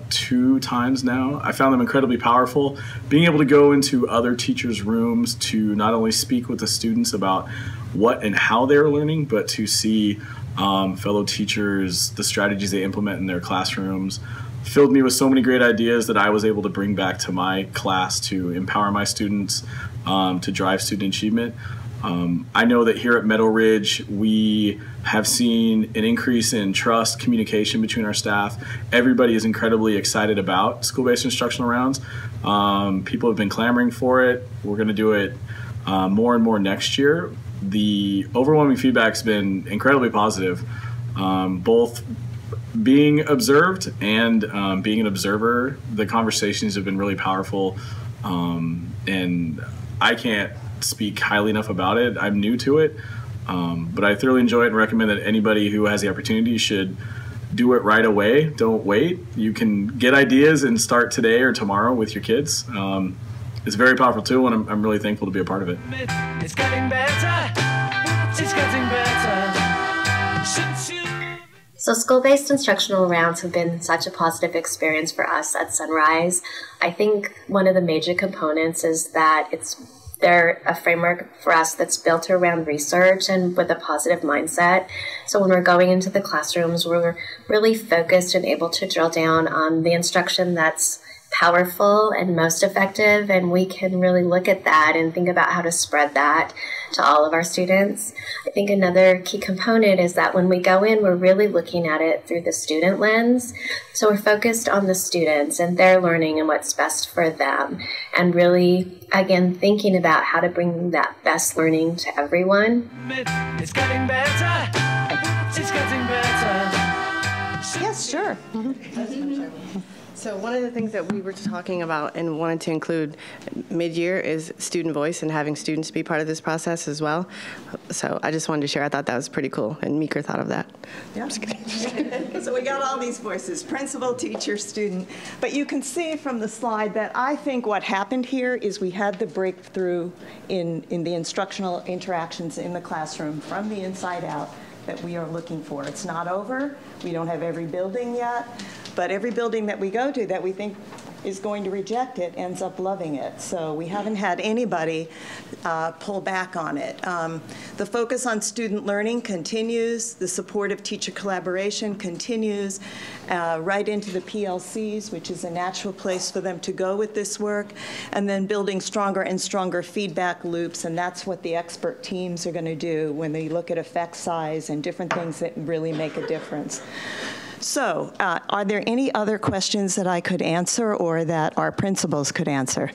O: 2 times now. I found them incredibly powerful. Being able to go into other teachers' rooms to not only speak with the students about what and how they're learning, but to see fellow teachers, the strategies they implement in their classrooms, filled me with so many great ideas that I was able to bring back to my class to empower my students, to drive student achievement. I know that here at Meadow Ridge, we have seen an increase in trust, communication between our staff. Everybody is incredibly excited about school-based instructional rounds. People have been clamoring for it. We're going to do it more and more next year. The overwhelming feedback's been incredibly positive, both being observed and being an observer. The conversations have been really powerful, and I can't speak highly enough about it. I'm new to it, but I thoroughly enjoy it and recommend that anybody who has the opportunity should do it right away. Don't wait. You can get ideas and start today or tomorrow with your kids. It's a very powerful tool, and I'm really thankful to be a part of it.
C: It's getting better. It's getting better.
P: So school-based instructional rounds have been such a positive experience for us at Sunrise. I think one of the major components is that they're a framework for us that's built around research and with a positive mindset. So when we're going into the classrooms, we're really focused and able to drill down on the instruction that's powerful and most effective, and we can really look at that and think about how to spread that to all of our students. I think another key component is that when we go in, we're really looking at it through the student lens. So we're focused on the students and their learning and what's best for them, and really, again, thinking about how to bring that best learning to everyone.
C: It's getting better. It's getting better.
K: Yes, sure. So one of the things that we were talking about and wanted to include mid-year is student voice and having students be part of this process as well. So I just wanted to share. I thought that was pretty cool, and Meeker thought of that.
H: Yeah. I'm just kidding. So we got all these voices, principal, teacher, student. But you can see from the slide that I think what happened here is we had the breakthrough in the instructional interactions in the classroom from the inside out that we are looking for. It's not over. We don't have every building yet. But every building that we go to that we think is going to reject it ends up loving it. So we haven't had anybody pull back on it. The focus on student learning continues. The support of teacher collaboration continues right into the PLCs, which is a natural place for them to go with this work, and then building stronger and stronger feedback loops, and that's what the expert teams are going to do when they look at effect size and different things that really make a difference. So, are there any other questions that I could answer or that our principals could answer?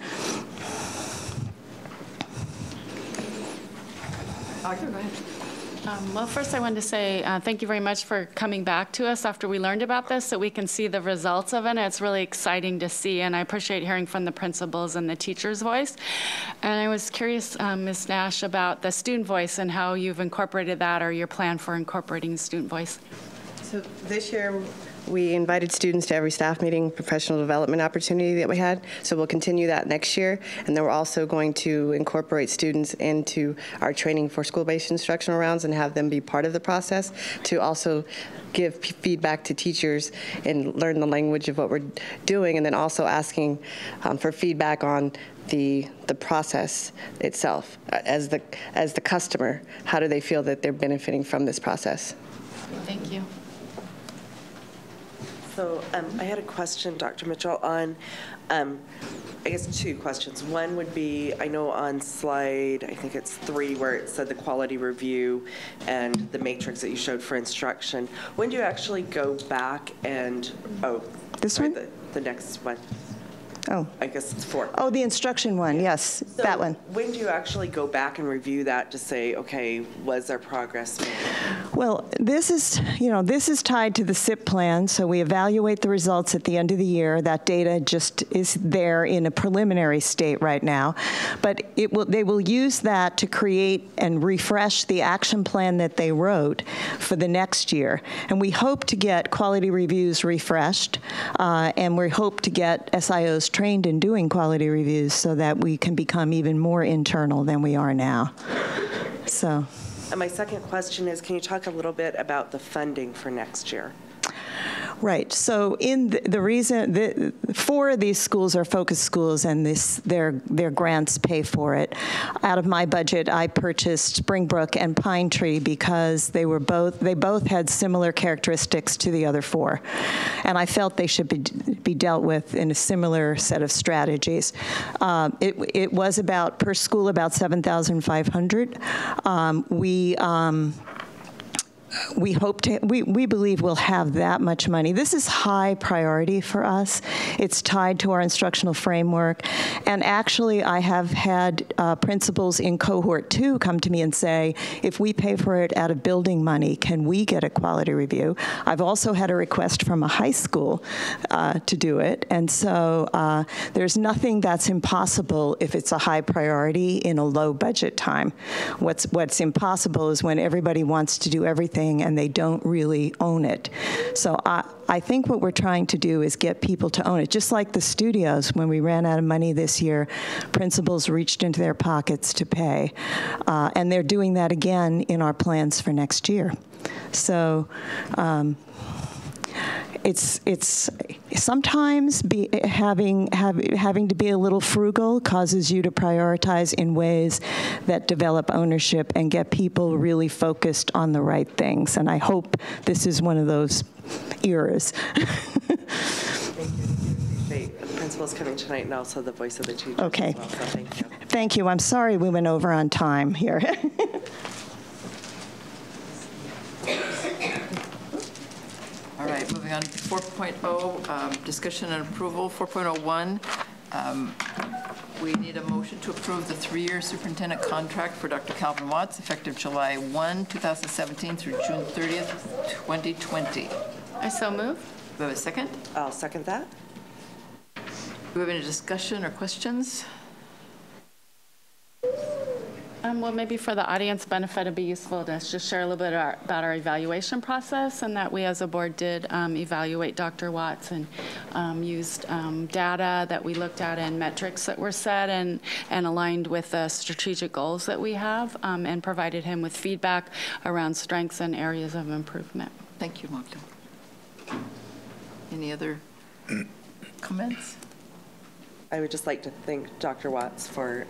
B: Doctor, go ahead.
E: Well, first I wanted to say thank you very much for coming back to us after we learned about this so we can see the results of it. It's really exciting to see, and I appreciate hearing from the principals and the teacher's voice. And I was curious, Ms. Nash, about the student voice and how you've incorporated that or your plan for incorporating student voice.
K: So this year, We invited students to every staff meeting, professional development opportunity that we had, so we'll continue that next year. And then we're also going to incorporate students into our training for school-based instructional rounds and have them be part of the process to also give feedback to teachers and learn the language of what we're doing, and then also asking for feedback on the process itself. As the customer, how do they feel that they're benefiting from this process?
E: Thank you.
F: So I had a question, Dr. Mitchell, on, I guess 2 questions. One would be, I know on slide, I think it's 3, where it said the quality review and the matrix that you showed for instruction. When do you actually go back and,
H: this one?
F: The next one.
H: Oh.
F: I guess it's 4.
H: Oh, the instruction one, yes,
F: So
H: that one.
F: When do you actually go back and review that to say, okay, was there progress made?
H: Well, this is tied to the SIP plan, so we evaluate the results at the end of the year. That data just is there in a preliminary state right now, but they will use that to create and refresh the action plan that they wrote for the next year. And we hope to get quality reviews refreshed, and we hope to get SIOs trained in doing quality reviews so that we can become even more internal than we are now. So.
F: And my second question is, can you talk a little bit about the funding for next year?
H: Right. So in the reason, 4 of these schools are focus schools, and their grants pay for it. Out of my budget, I purchased Springbrook and Pine Tree because they both had similar characteristics to the other 4, and I felt they should be dealt with in a similar set of strategies. It was about per school about $7,500. We believe we'll have that much money. This is high priority for us. It's tied to our instructional framework. And actually, I have had principals in cohort 2 come to me and say, if we pay for it out of building money, can we get a quality review? I've also had a request from a high school to do it. And so there's nothing that's impossible if it's a high priority in a low budget time. What's impossible is when everybody wants to do everything and they don't really own it. So I think what we're trying to do is get people to own it. Just like the studios, when we ran out of money this year, principals reached into their pockets to pay. And they're doing that again in our plans for next year. So it's sometimes having to be a little frugal causes you to prioritize in ways that develop ownership and get people really focused on the right things. And I hope this is one of those eras.
F: Thank you. I appreciate the principals coming tonight and also the voice of the teachers.
H: Okay.
F: As well, so thank you.
H: Thank you. I'm sorry we went over on time here.
B: All right, moving on to 4.0, discussion and approval. 4.01, we need a motion to approve the 3-year superintendent contract for Dr. Calvin Watts, effective July 1, 2017 through June 30th, 2020.
E: I so move.
B: Do we have a second?
F: I'll second that.
B: Do we have any discussion or questions?
E: Well, maybe for the audience benefit, it'd be useful to just share a little bit about our evaluation process, and that we as a board did evaluate Dr. Watts and used data that we looked at and metrics that were set and aligned with the strategic goals that we have, and provided him with feedback around strengths and areas of improvement.
B: Thank you, Magda. Any other comments?
F: I would just like to thank Dr. Watts for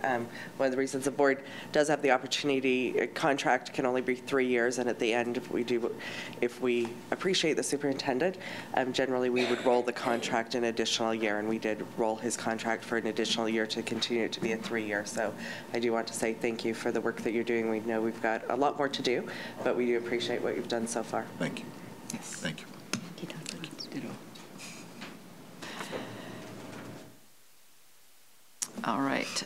F: one of the reasons the board does have the opportunity. A contract can only be 3 years, and at the end, if we appreciate the superintendent, generally we would roll the contract an additional year, and we did roll his contract for an additional year to continue it to be a 3-year. So I do want to say thank you for the work that you're doing. We know we've got a lot more to do, but we do appreciate what you've done so far.
D: Thank you.
B: Yes.
D: Thank you.
B: All right.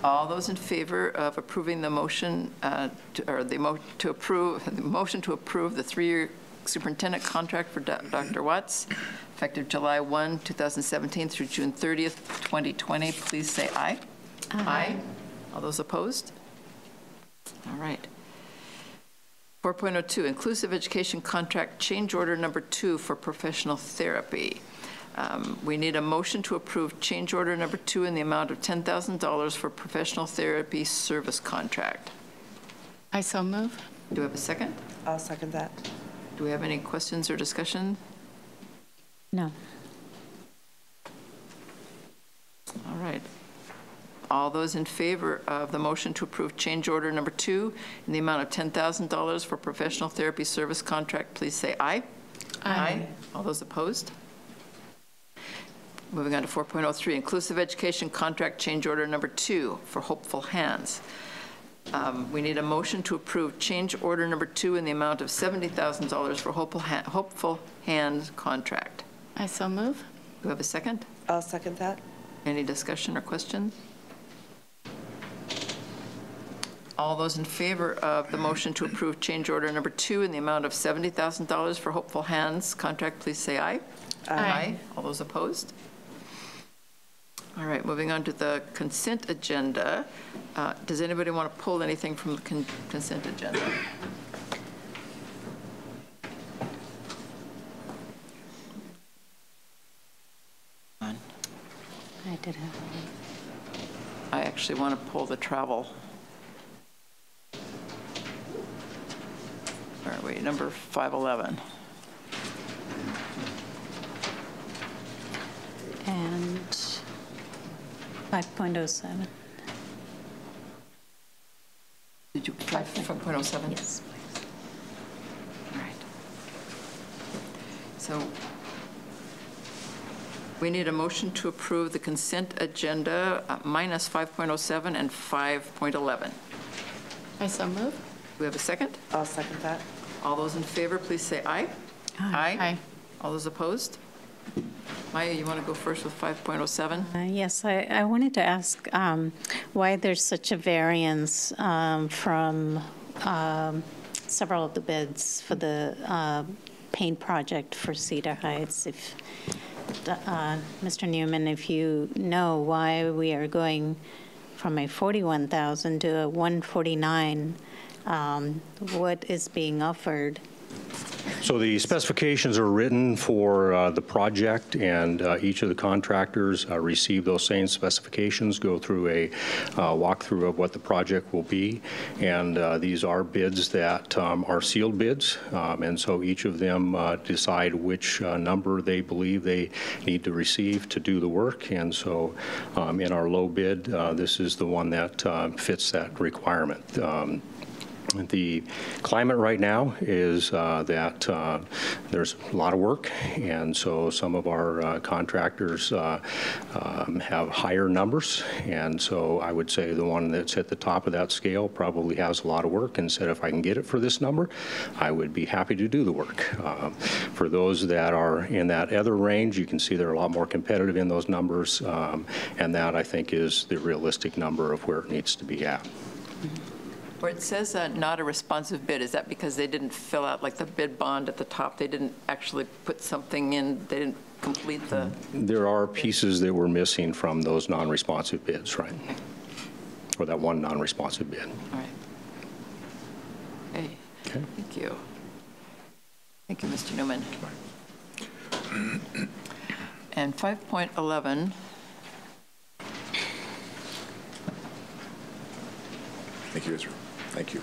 B: All those in favor of approving the motion to approve the 3-year superintendent contract for Dr. Watts, effective July 1, 2017 through June 30th, 2020, please say aye. Aye. All those opposed? All right. 4.02, inclusive education contract change order number 2 for professional therapy. We need a motion to approve change order number 2 in the amount of $10,000 for professional therapy service contract.
E: I so move.
B: Do we have a second?
F: I'll second that.
B: Do we have any questions or discussion?
G: No.
B: All right. All those in favor of the motion to approve change order number 2 in the amount of $10,000 for professional therapy service contract, please say aye. Aye. All those opposed? Moving on to 4.03, inclusive education contract change order number 2 for Hopeful Hands. We need a motion to approve change order number 2 in the amount of $70,000 for Hopeful Hands contract.
E: I so move.
B: Do we have a second?
F: I'll second that.
B: Any discussion or questions? All those in favor of the motion to approve change order number 2 in the amount of $70,000 for Hopeful Hands contract, please say aye. Aye. All those opposed? All right, moving on to the consent agenda. Does anybody want to pull anything from the consent agenda?
G: I did have one.
B: I actually want to pull the travel. Where are we? Number 511.
G: And 5.07.
B: Did you 5.07?
G: Yes, please.
B: All right. So we need a motion to approve the consent agenda minus 5.07 and 5.11.
E: I so move.
B: Do we have a second?
F: I'll second that.
B: All those in favor, please say aye.
E: Aye. Aye.
B: All those opposed? Maya, you want to go first with 5.07?
G: Yes, I wanted to ask why there's such a variance from several of the bids for the paint project for Cedar Heights. If Mr. Newman, if you know why we are going from a $41,000 to a $149,000, what is being offered?
Q: So the specifications are written for the project, and each of the contractors receive those same specifications, go through a walkthrough of what the project will be, and these are bids that are sealed bids, and so each of them decide which number they believe they need to receive to do the work, and so in our low bid, this is the one that fits that requirement. The climate right now is that there's a lot of work, and so some of our contractors have higher numbers, and so I would say the one that's at the top of that scale probably has a lot of work and said if I can get it for this number, I would be happy to do the work. For those that are in that other range, you can see they're a lot more competitive in those numbers, and that I think is the realistic number of where it needs to be at.
B: Where it says not a responsive bid, is that because they didn't fill out like the bid bond at the top? They didn't actually put something in, they didn't complete the...
Q: There are pieces that were missing from those non-responsive bids, right?
B: Okay.
Q: Or that one non-responsive bid.
B: All right. Okay. Thank you. Thank you, Mr. Newman. And 5.11.
D: Thank you, Israel. Thank you.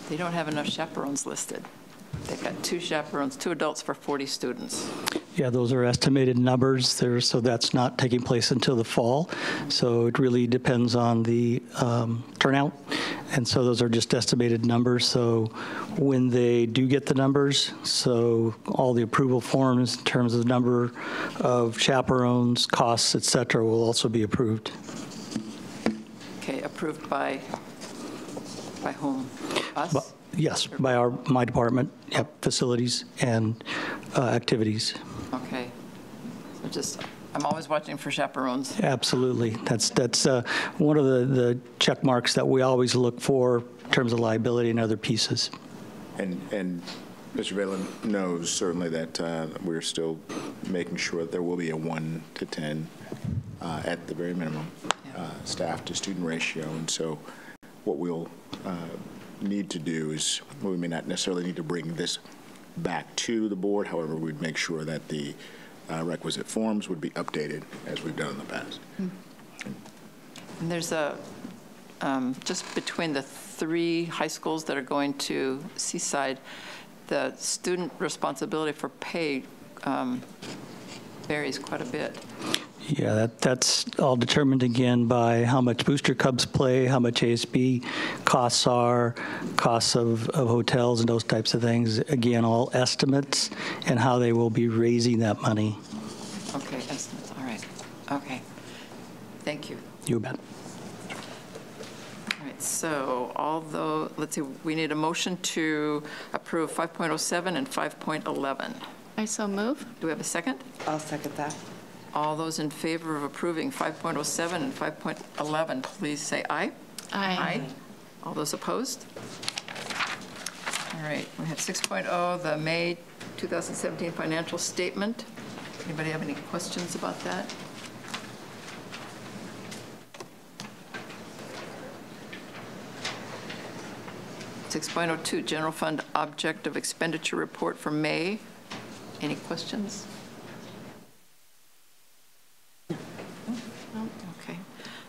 B: They don't have enough chaperones listed. They've got 2 chaperones, 2 adults for 40 students.
R: Yeah, those are estimated numbers there, so that's not taking place until the fall. So it really depends on the turnout. And so those are just estimated numbers. So when they do get the numbers, so all the approval forms in terms of the number of chaperones, costs, et cetera, will also be approved.
B: Okay, approved by whom? Us?
R: Yes, by my department, yep, facilities and activities.
B: Okay. So I'm always watching for chaperones.
R: Absolutely. That's one of the check marks that we always look for in terms of liability and other pieces.
D: And Mr. Valen knows certainly that we're still making sure that there will be a 1 to 10 at the very minimum staff to student ratio, and so what we'll need to do is, we may not necessarily need to bring this back to the board. However, we'd make sure that the requisite forms would be updated as we've done in the past.
B: And there's a, just between the 3 high schools that are going to Seaside, the student responsibility for pay varies quite a bit.
R: Yeah, that's all determined again by how much Booster Cubs play, how much ASB costs are, costs of hotels and those types of things. Again, all estimates and how they will be raising that money.
B: Okay, estimates, all right. Okay, thank you.
R: You bet.
B: All right, so although, let's see, we need a motion to approve 5.07 and 5.11.
E: I so move.
B: Do we have a second?
F: I'll second that.
B: All those in favor of approving 5.07 and 5.11, please say aye.
E: Aye.
B: All those opposed? All right, we have 6.0, the May 2017 financial statement. Anybody have any questions about that? (6.02) General Fund Object of Expenditure Report for May. Any questions? Okay.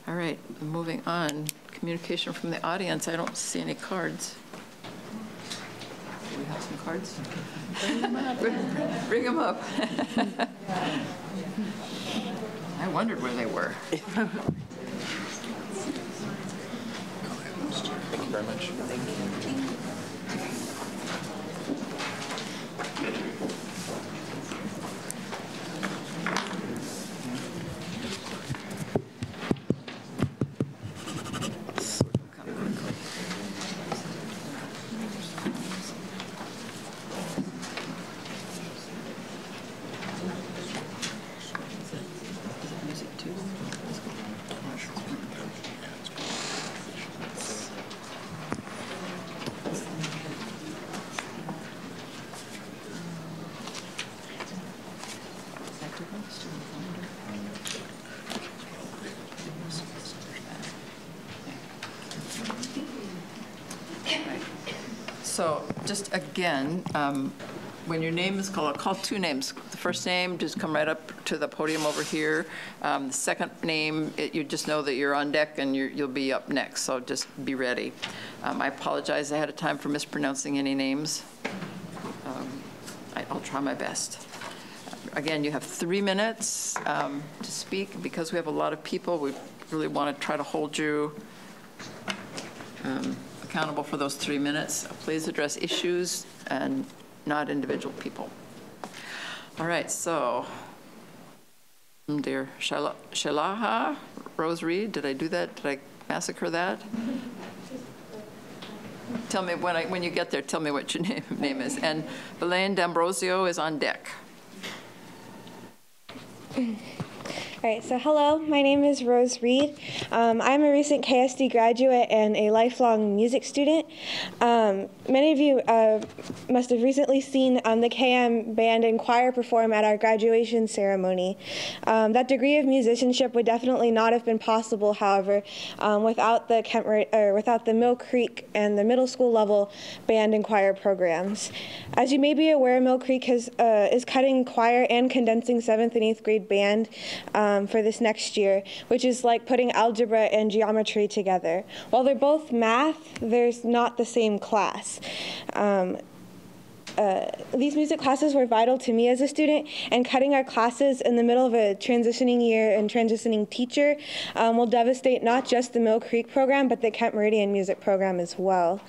B: All right, moving on. Communication from the audience. I don't see any cards. Do we have some cards?
E: Bring them up.
B: Bring them up. I wondered where they were.
D: Thank you very much. Thank you.
B: So just again, when your name is called, I'll call 2 names. The first name, just come right up to the podium over here. The second name, you just know that you're on deck and you'll be up next, so just be ready. I apologize ahead of time for mispronouncing any names. I'll try my best. Again, you have 3 minutes to speak. Because we have a lot of people, we really want to try to hold you accountable for those 3 minutes. Please address issues and not individual people. All right, so, dear Shalaha Rose Reed, did I do that? Did I massacre that? Tell me, when you get there, tell me what your name is. And Belaine D'Ambrosio is on deck.
S: All right, so hello, my name is Rose Reed. I'm a recent KSD graduate and a lifelong music student. Many of you must have recently seen the KM band and choir perform at our graduation ceremony. That degree of musicianship would definitely not have been possible, however, without the Mill Creek and the middle school level band and choir programs. As you may be aware, Mill Creek is cutting choir and condensing 7th and 8th grade band for this next year, which is like putting algebra and geometry together. While they're both math, there's not the same class. These music classes were vital to me as a student, and cutting our classes in the middle of a transitioning year and transitioning teacher will devastate not just the Mill Creek program, but the Kent Meridian music program as well.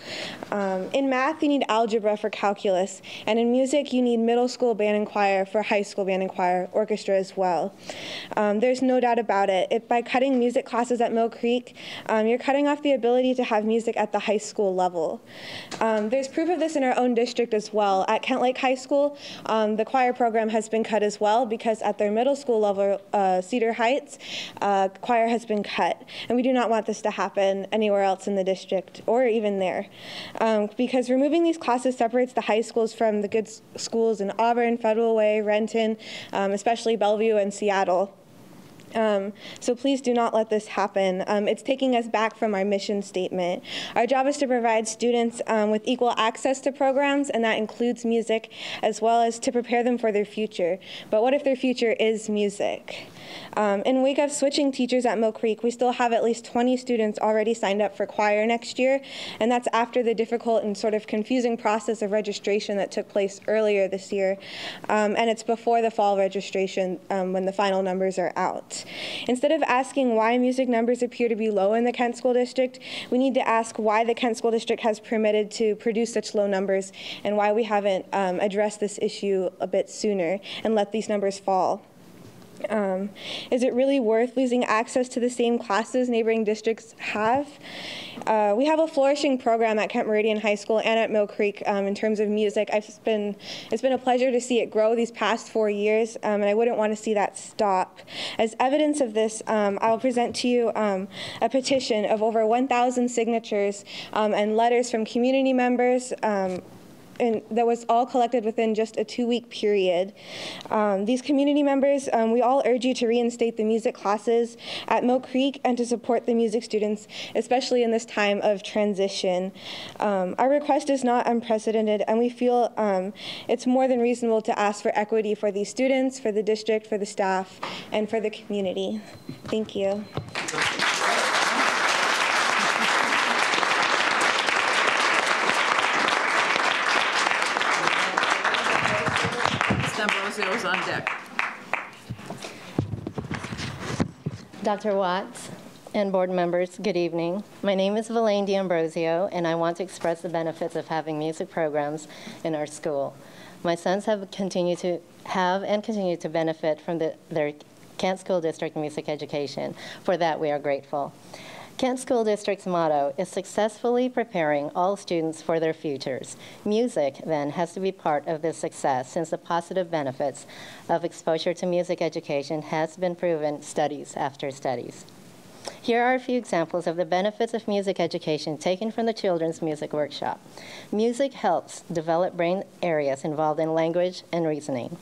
S: In math, you need algebra for calculus, and in music, you need middle school band and choir for high school band and choir orchestra as well. There's no doubt about it. By cutting music classes at Mill Creek, you're cutting off the ability to have music at the high school level. There's proof of this in our own district as well. At Kent Lake High School, the choir program has been cut as well, because at their middle school level, Cedar Heights, choir has been cut. And we do not want this to happen anywhere else in the district, or even there. Because removing these classes separates the high schools from the good schools in Auburn, Federal Way, Renton, especially Bellevue and Seattle. So please do not let this happen. It's taking us back from our mission statement. Our job is to provide students with equal access to programs, and that includes music, as well as to prepare them for their future. But what if their future is music? In wake of switching teachers at Mill Creek, we still have at least 20 students already signed up for choir next year, and that's after the difficult and sort of confusing process of registration that took place earlier this year. And it's before the fall registration when the final numbers are out. Instead of asking why music numbers appear to be low in the Kent School District, we need to ask why the Kent School District has permitted to produce such low numbers and why we haven't addressed this issue a bit sooner and let these numbers fall. Is it really worth losing access to the same classes neighboring districts have? We have a flourishing program at Kent Meridian High School and at Mill Creek in terms of music. It's been a pleasure to see it grow these past 4 years, and I wouldn't want to see that stop. As evidence of this, I'll present to you a petition of over 1,000 signatures and letters from community members, and that was all collected within just a 2-week period. These community members, we all urge you to reinstate the music classes at Mill Creek and to support the music students, especially in this time of transition. Our request is not unprecedented, and we feel it's more than reasonable to ask for equity for these students, for the district, for the staff, and for the community. Thank you.
B: Ambrosio's on deck.
T: Dr. Watts and board members, good evening. My name is Valaine D'Ambrosio, and I want to express the benefits of having music programs in our school. My sons have continued to benefit from their Kent School District music education. For that, we are grateful. Kent School District's motto is successfully preparing all students for their futures. Music, then, has to be part of this success since the positive benefits of exposure to music education has been proven studies after studies. Here are a few examples of the benefits of music education taken from the Children's Music Workshop. Music helps develop brain areas involved in language and reasoning.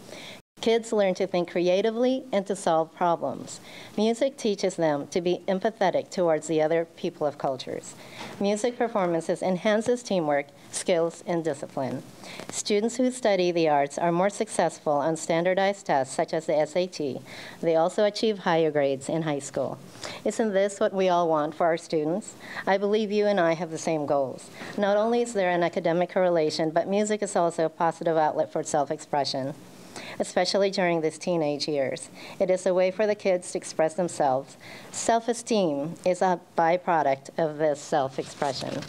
T: Kids learn to think creatively and to solve problems. Music teaches them to be empathetic towards the other people of cultures. Music performances enhances teamwork, skills, and discipline. Students who study the arts are more successful on standardized tests such as the SAT. They also achieve higher grades in high school. Isn't this what we all want for our students? I believe you and I have the same goals. Not only is there an academic correlation, but music is also a positive outlet for self-expression, especially during these teenage years. It is a way for the kids to express themselves. Self-esteem is a byproduct of this self-expression.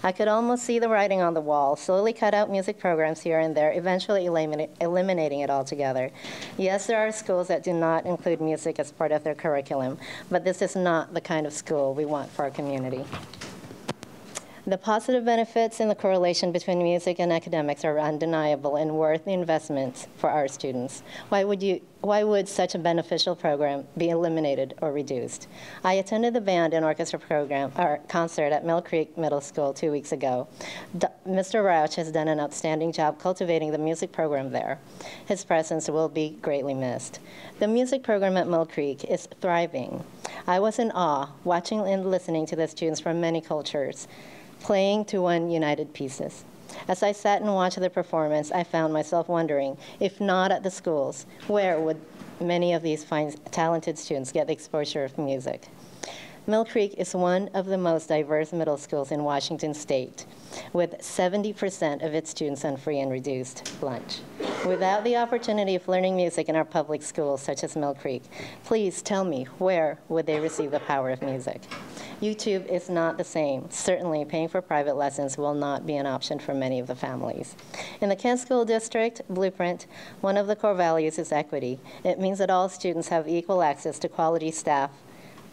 T: I could almost see the writing on the wall, slowly cut out music programs here and there, eventually eliminating it altogether. Yes, there are schools that do not include music as part of their curriculum, but this is not the kind of school we want for our community. The positive benefits and the correlation between music and academics are undeniable and worth the investments for our students. Why would such a beneficial program be eliminated or reduced? I attended the band and orchestra concert at Mill Creek Middle School 2 weeks ago. Mr. Rauch has done an outstanding job cultivating the music program there. His presence will be greatly missed. The music program at Mill Creek is thriving. I was in awe watching and listening to the students from many cultures playing to one united pieces. As I sat and watched the performance, I found myself wondering, if not at the schools, where would many of these fine, talented students get the exposure of music? Mill Creek is one of the most diverse middle schools in Washington State, with 70% of its students on free and reduced lunch. Without the opportunity of learning music in our public schools, such as Mill Creek, please tell me, where would they receive the power of music? YouTube is not the same. Certainly, paying for private lessons will not be an option for many of the families. In the Kent School District Blueprint, one of the core values is equity. It means that all students have equal access to quality staff,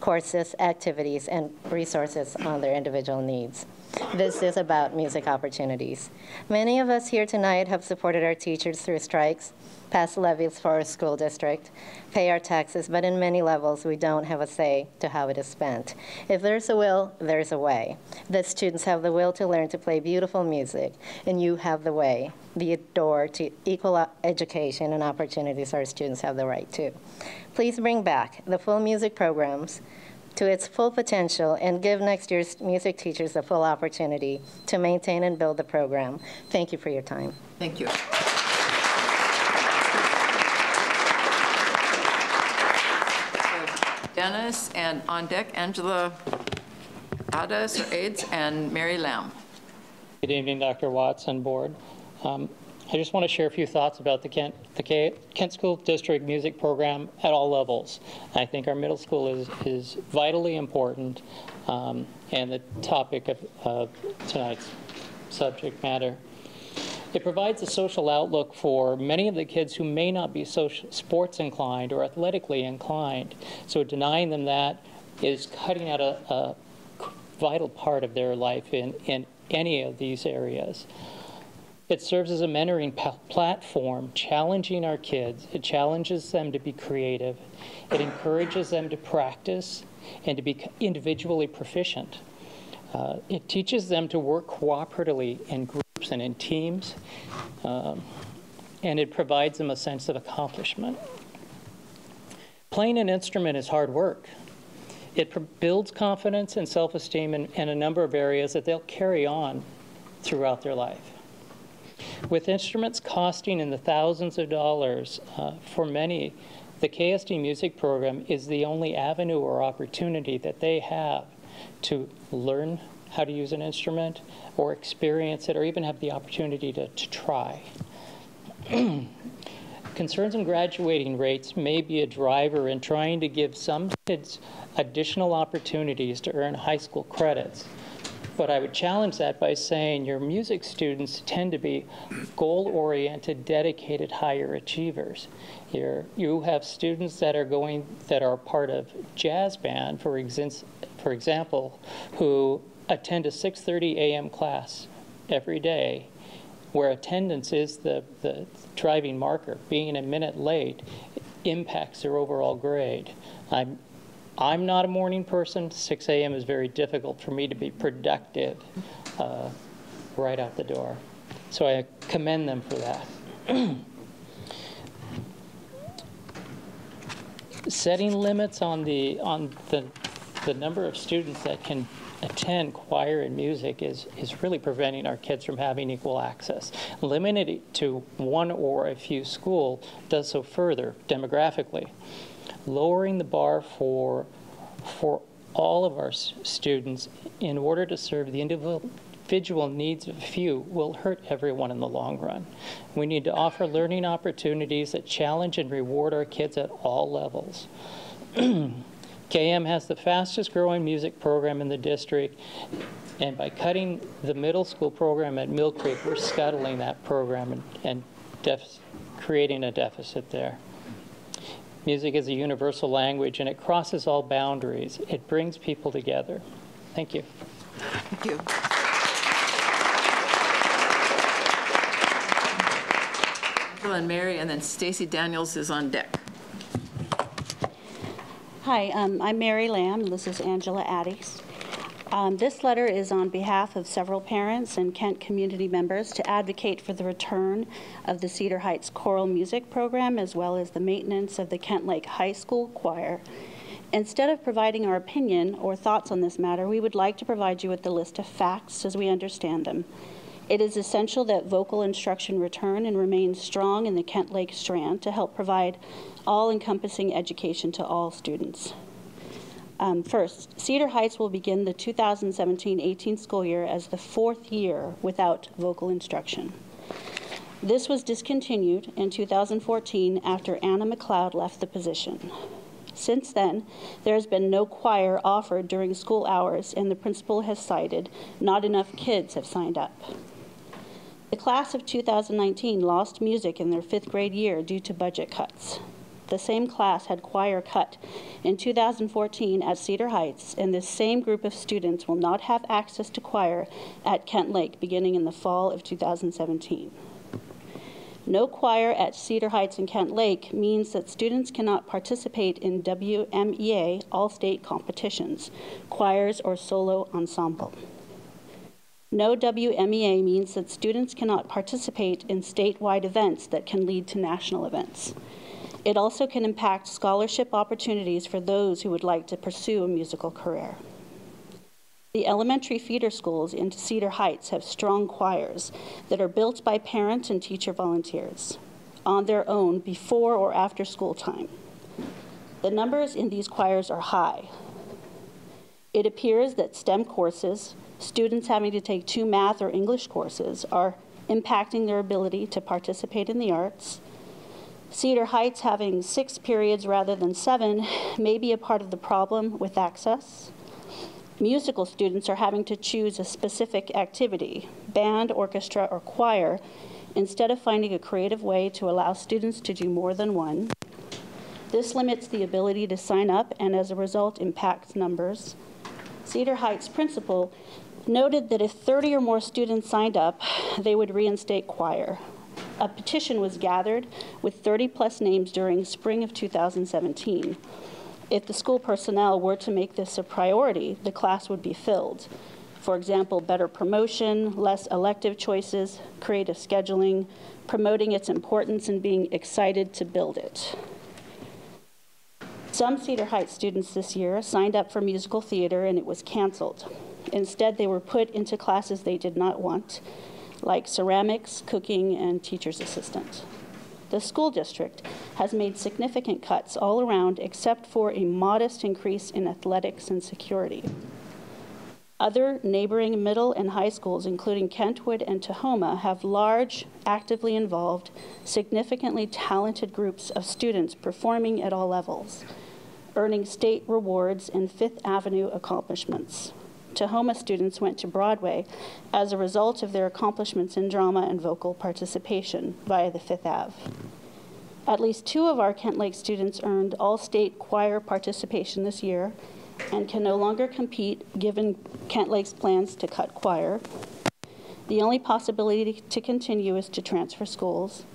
T: courses, activities, and resources on their individual needs. This is about music opportunities. Many of us here tonight have supported our teachers through strikes, pass levies for our school district, pay our taxes, but in many levels we don't have a say to how it is spent. If there's a will, there's a way. The students have the will to learn to play beautiful music, and you have the way, the door to equal education and opportunities our students have the right to. Please bring back the full music programs to its full potential and give next year's music teachers the full opportunity to maintain and build the program. Thank you for your time.
B: Thank you. Dennis, and on deck, Angela Ades, or Aids, and Mary Lamb.
U: Good evening, Dr. Watts and board. I just want to share a few thoughts about the Kent School District music program at all levels. I think our middle school is vitally important, and the topic of tonight's subject matter. It provides a social outlook for many of the kids who may not be sports inclined or athletically inclined. So denying them that is cutting out a vital part of their life in any of these areas. It serves as a mentoring platform, challenging our kids. It challenges them to be creative. It encourages them to practice and to be individually proficient. It teaches them to work cooperatively in groups and in teams, and it provides them a sense of accomplishment. Playing an instrument is hard work. It builds confidence and self-esteem in a number of areas that they'll carry on throughout their life. With instruments costing in the thousands of dollars, for many, the KSD music program is the only avenue or opportunity that they have to learn how to use an instrument or experience it or even have the opportunity to try. Concerns in graduating rates may be a driver in trying to give some kids additional opportunities to earn high school credits. But I would challenge that by saying your music students tend to be goal-oriented, dedicated higher achievers. You have students that are part of jazz band, for example, who attend a 6:30 a.m. class every day, where attendance is the driving marker. Being a minute late impacts their overall grade. I'm not a morning person. 6 a.m. is very difficult for me to be productive right out the door. So I commend them for that. Setting limits on the number of students that can attend choir and music is really preventing our kids from having equal access. Limiting it to one or a few schools does so further demographically. Lowering the bar for all of our students in order to serve the individual needs of a few will hurt everyone in the long run. We need to offer learning opportunities that challenge and reward our kids at all levels. KM has the fastest growing music program in the district, and by cutting the middle school program at Mill Creek, we're scuttling that program and creating a deficit there. Music is a universal language, and it crosses all boundaries. It brings people together. Thank you.
B: Thank you. Angela and Mary, and then Stacy Daniels is on deck.
V: Hi, I'm Mary Lamb, and this is Angela Addies. This letter is on behalf of several parents and Kent community members to advocate for the return of the Cedar Heights choral music program, as well as the maintenance of the Kent Lake High School choir. Instead of providing our opinion or thoughts on this matter, we would like to provide you with the list of facts as we understand them. It is essential that vocal instruction return and remain strong in the Kent Lake Strand to help provide all-encompassing education to all students. First, Cedar Heights will begin the 2017-18 school year as the 4th year without vocal instruction. This was discontinued in 2014 after Anna McLeod left the position. Since then, there has been no choir offered during school hours, and the principal has cited not enough kids have signed up. The class of 2019 lost music in their 5th grade year due to budget cuts. the same class had choir cut in 2014 at Cedar Heights, and this same group of students will not have access to choir at Kent Lake beginning in the fall of 2017. No choir at Cedar Heights and Kent Lake means that students cannot participate in WMEA all-state competitions, choirs, or solo ensemble. No WMEA means that students cannot participate in statewide events that can lead to national events. It also can impact scholarship opportunities for those who would like to pursue a musical career. The elementary feeder schools into Cedar Heights have strong choirs that are built by parent and teacher volunteers on their own before or after school time. The numbers in these choirs are high. It appears that STEM courses, students having to take 2 math or English courses, are impacting their ability to participate in the arts. Cedar Heights having 6 periods rather than 7 may be a part of the problem with access. Musical students are having to choose a specific activity, band, orchestra, or choir, instead of finding a creative way to allow students to do more than one. This limits the ability to sign up and as a result impacts numbers. Cedar Heights principal noted that if 30 or more students signed up, they would reinstate choir. A petition was gathered with 30+ names during spring of 2017. If the school personnel were to make this a priority, the class would be filled. For example, better promotion, less elective choices, creative scheduling, promoting its importance and being excited to build it. Some Cedar Heights students this year signed up for musical theater and it was canceled. Instead, they were put into classes they did not want, like ceramics, cooking, and teacher's assistant. The school district has made significant cuts all around except for a modest increase in athletics and security. Other neighboring middle and high schools, including Kentwood and Tahoma, have large, actively involved, significantly talented groups of students performing at all levels, earning state rewards and Fifth Avenue accomplishments. Tahoma students went to Broadway as a result of their accomplishments in drama and vocal participation via the Fifth Ave. At least 2 of our Kent Lake students earned all-state choir participation this year and can no longer compete given Kent Lake's plans to cut choir. The only possibility to continue is to transfer schools.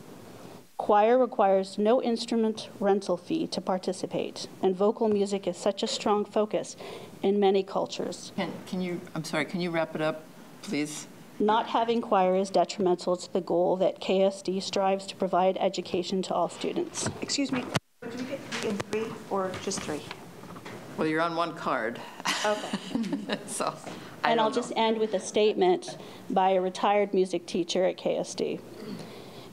V: Choir requires no instrument rental fee to participate, and vocal music is such a strong focus in many cultures.
B: Can you wrap it up, please?
V: Not having choir is detrimental to the goal that KSD strives to provide education to all students.
A: Excuse me, would you get in 3 or just 3?
B: Well, you're on 1 card.
V: Okay.
B: So,
V: and I'll just end with a statement by a retired music teacher at KSD.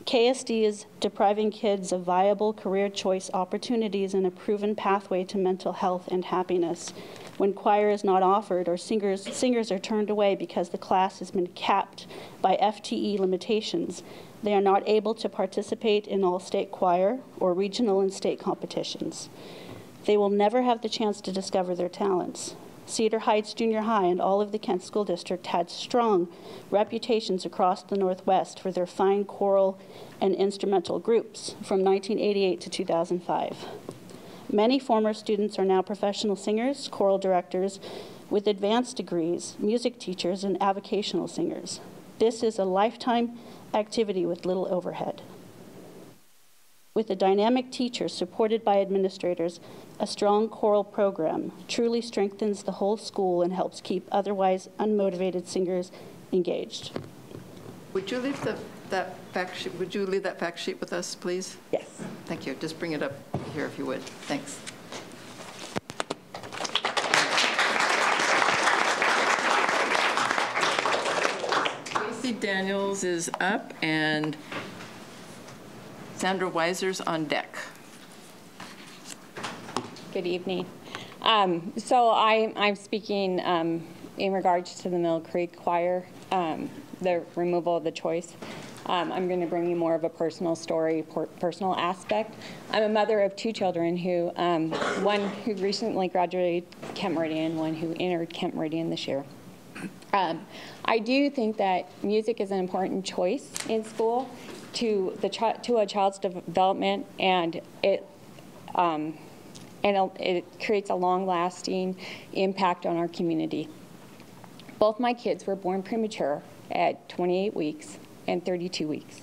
V: KSD is depriving kids of viable career choice opportunities and a proven pathway to mental health and happiness. When choir is not offered or singers are turned away because the class has been capped by FTE limitations, they are not able to participate in all-state choir or regional and state competitions. They will never have the chance to discover their talents. Cedar Heights Junior High and all of the Kent School District had strong reputations across the Northwest for their fine choral and instrumental groups from 1988 to 2005. Many former students are now professional singers, choral directors with advanced degrees, music teachers, and avocational singers. This is a lifetime activity with little overhead. With a dynamic teacher supported by administrators, a strong choral program truly strengthens the whole school and helps keep otherwise unmotivated singers engaged.
B: Would you leave that fact sheet? Would you leave that fact sheet with us, please?
V: Yes.
B: Thank you. Just bring it up here if you would. Thanks. Casey Daniels is up, and Sandra Weiser's on deck.
I: Good evening. So I'm speaking in regards to the Mill Creek Choir, the removal of the choice. I'm going to bring you more of a personal story, personal aspect. I'm a mother of 2 children who, one who recently graduated Kent Meridian, one who entered Kent Meridian this year. I do think that music is an important choice in school to a child's development, and and it creates a long-lasting impact on our community. Both my kids were born premature at 28 weeks and 32 weeks.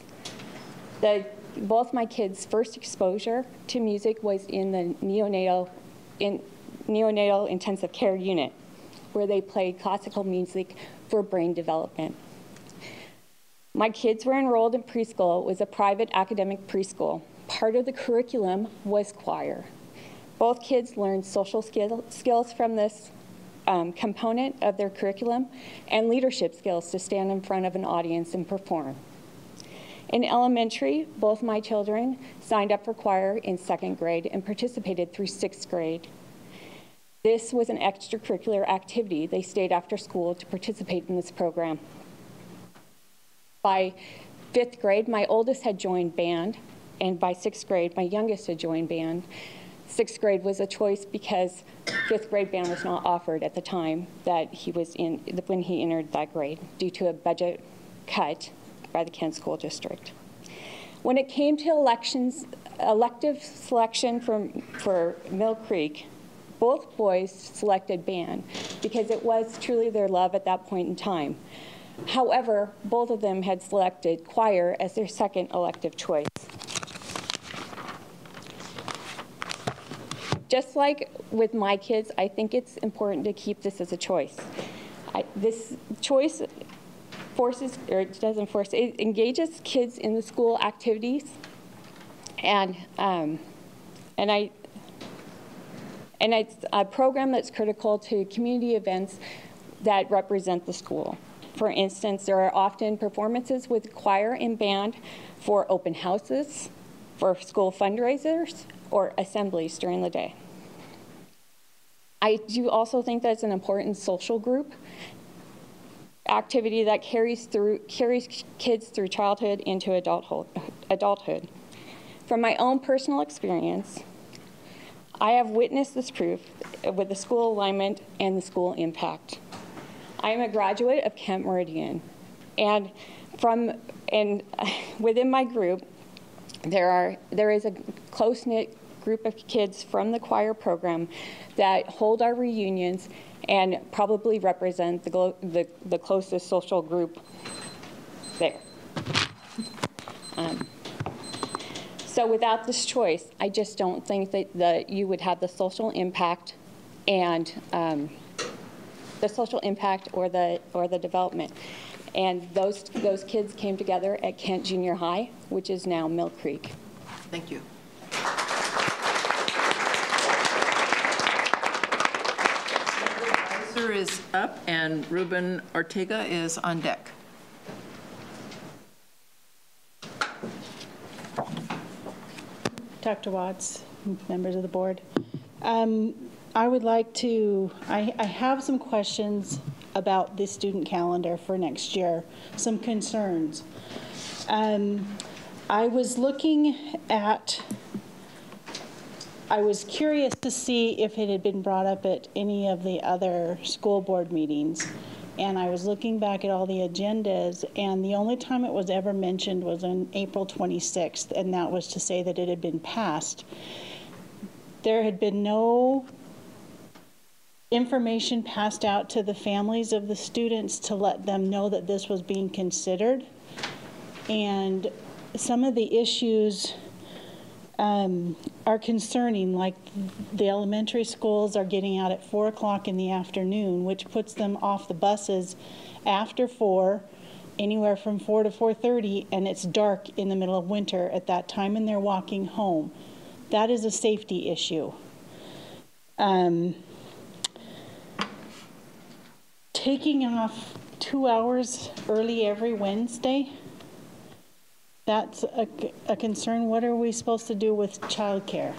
I: Both my kids' first exposure to music was in the neonatal intensive care unit, where they played classical music for brain development. My kids were enrolled in preschool. It was a private academic preschool. Part of the curriculum was choir. Both kids learned social skills from this component of their curriculum and leadership skills to stand in front of an audience and perform. In elementary, both my children signed up for choir in 2nd grade and participated through 6th grade. This was an extracurricular activity. They stayed after school to participate in this program. By 5th grade, my oldest had joined band, and by 6th grade, my youngest had joined band. 6th grade was a choice because 5th grade band was not offered at the time that he was in, when he entered that grade, due to a budget cut by the Kent School District. When it came to elective selection for Mill Creek, both boys selected band because it was truly their love at that point in time. However, both of them had selected choir as their second elective choice. Just like with my kids, I think it's important to keep this as a choice. This choice forces, or it doesn't force, it engages kids in the school activities, and it's a program that's critical to community events that represent the school. For instance, there are often performances with choir and band for open houses, for school fundraisers, or assemblies during the day. I do also think that it's an important social group activity that carries kids through childhood into adulthood. From my own personal experience, I have witnessed this proof with the school alignment and the school impact. I am a graduate of Kent Meridian, and within my group, there is a close-knit group of kids from the choir program that hold our reunions and probably represent the closest social group there. So without this choice, I just don't think that you would have the social impact and the social impact or the development. And those kids came together at Kent Junior High, which is now Mill Creek.
B: Thank you. Supervisor is up, and Ruben Ortega is on deck.
J: Dr. Watts, members of the board. I would like to, I have some questions about the student calendar for next year, some concerns. I was looking at, I was curious to see if it had been brought up at any of the other school board meetings. And I was looking back at all the agendas, and the only time it was ever mentioned was on April 26th, and that was to say that it had been passed. There had been no information passed out to the families of the students to let them know that this was being considered. And some of the issues are concerning, like the elementary schools are getting out at 4 o'clock in the afternoon, which puts them off the buses after 4, anywhere from 4 to 4:30, and it's dark in the middle of winter at that time, and they're walking home. That is a safety issue. Taking off 2 hours early every Wednesday, that's a concern. What are we supposed to do with childcare?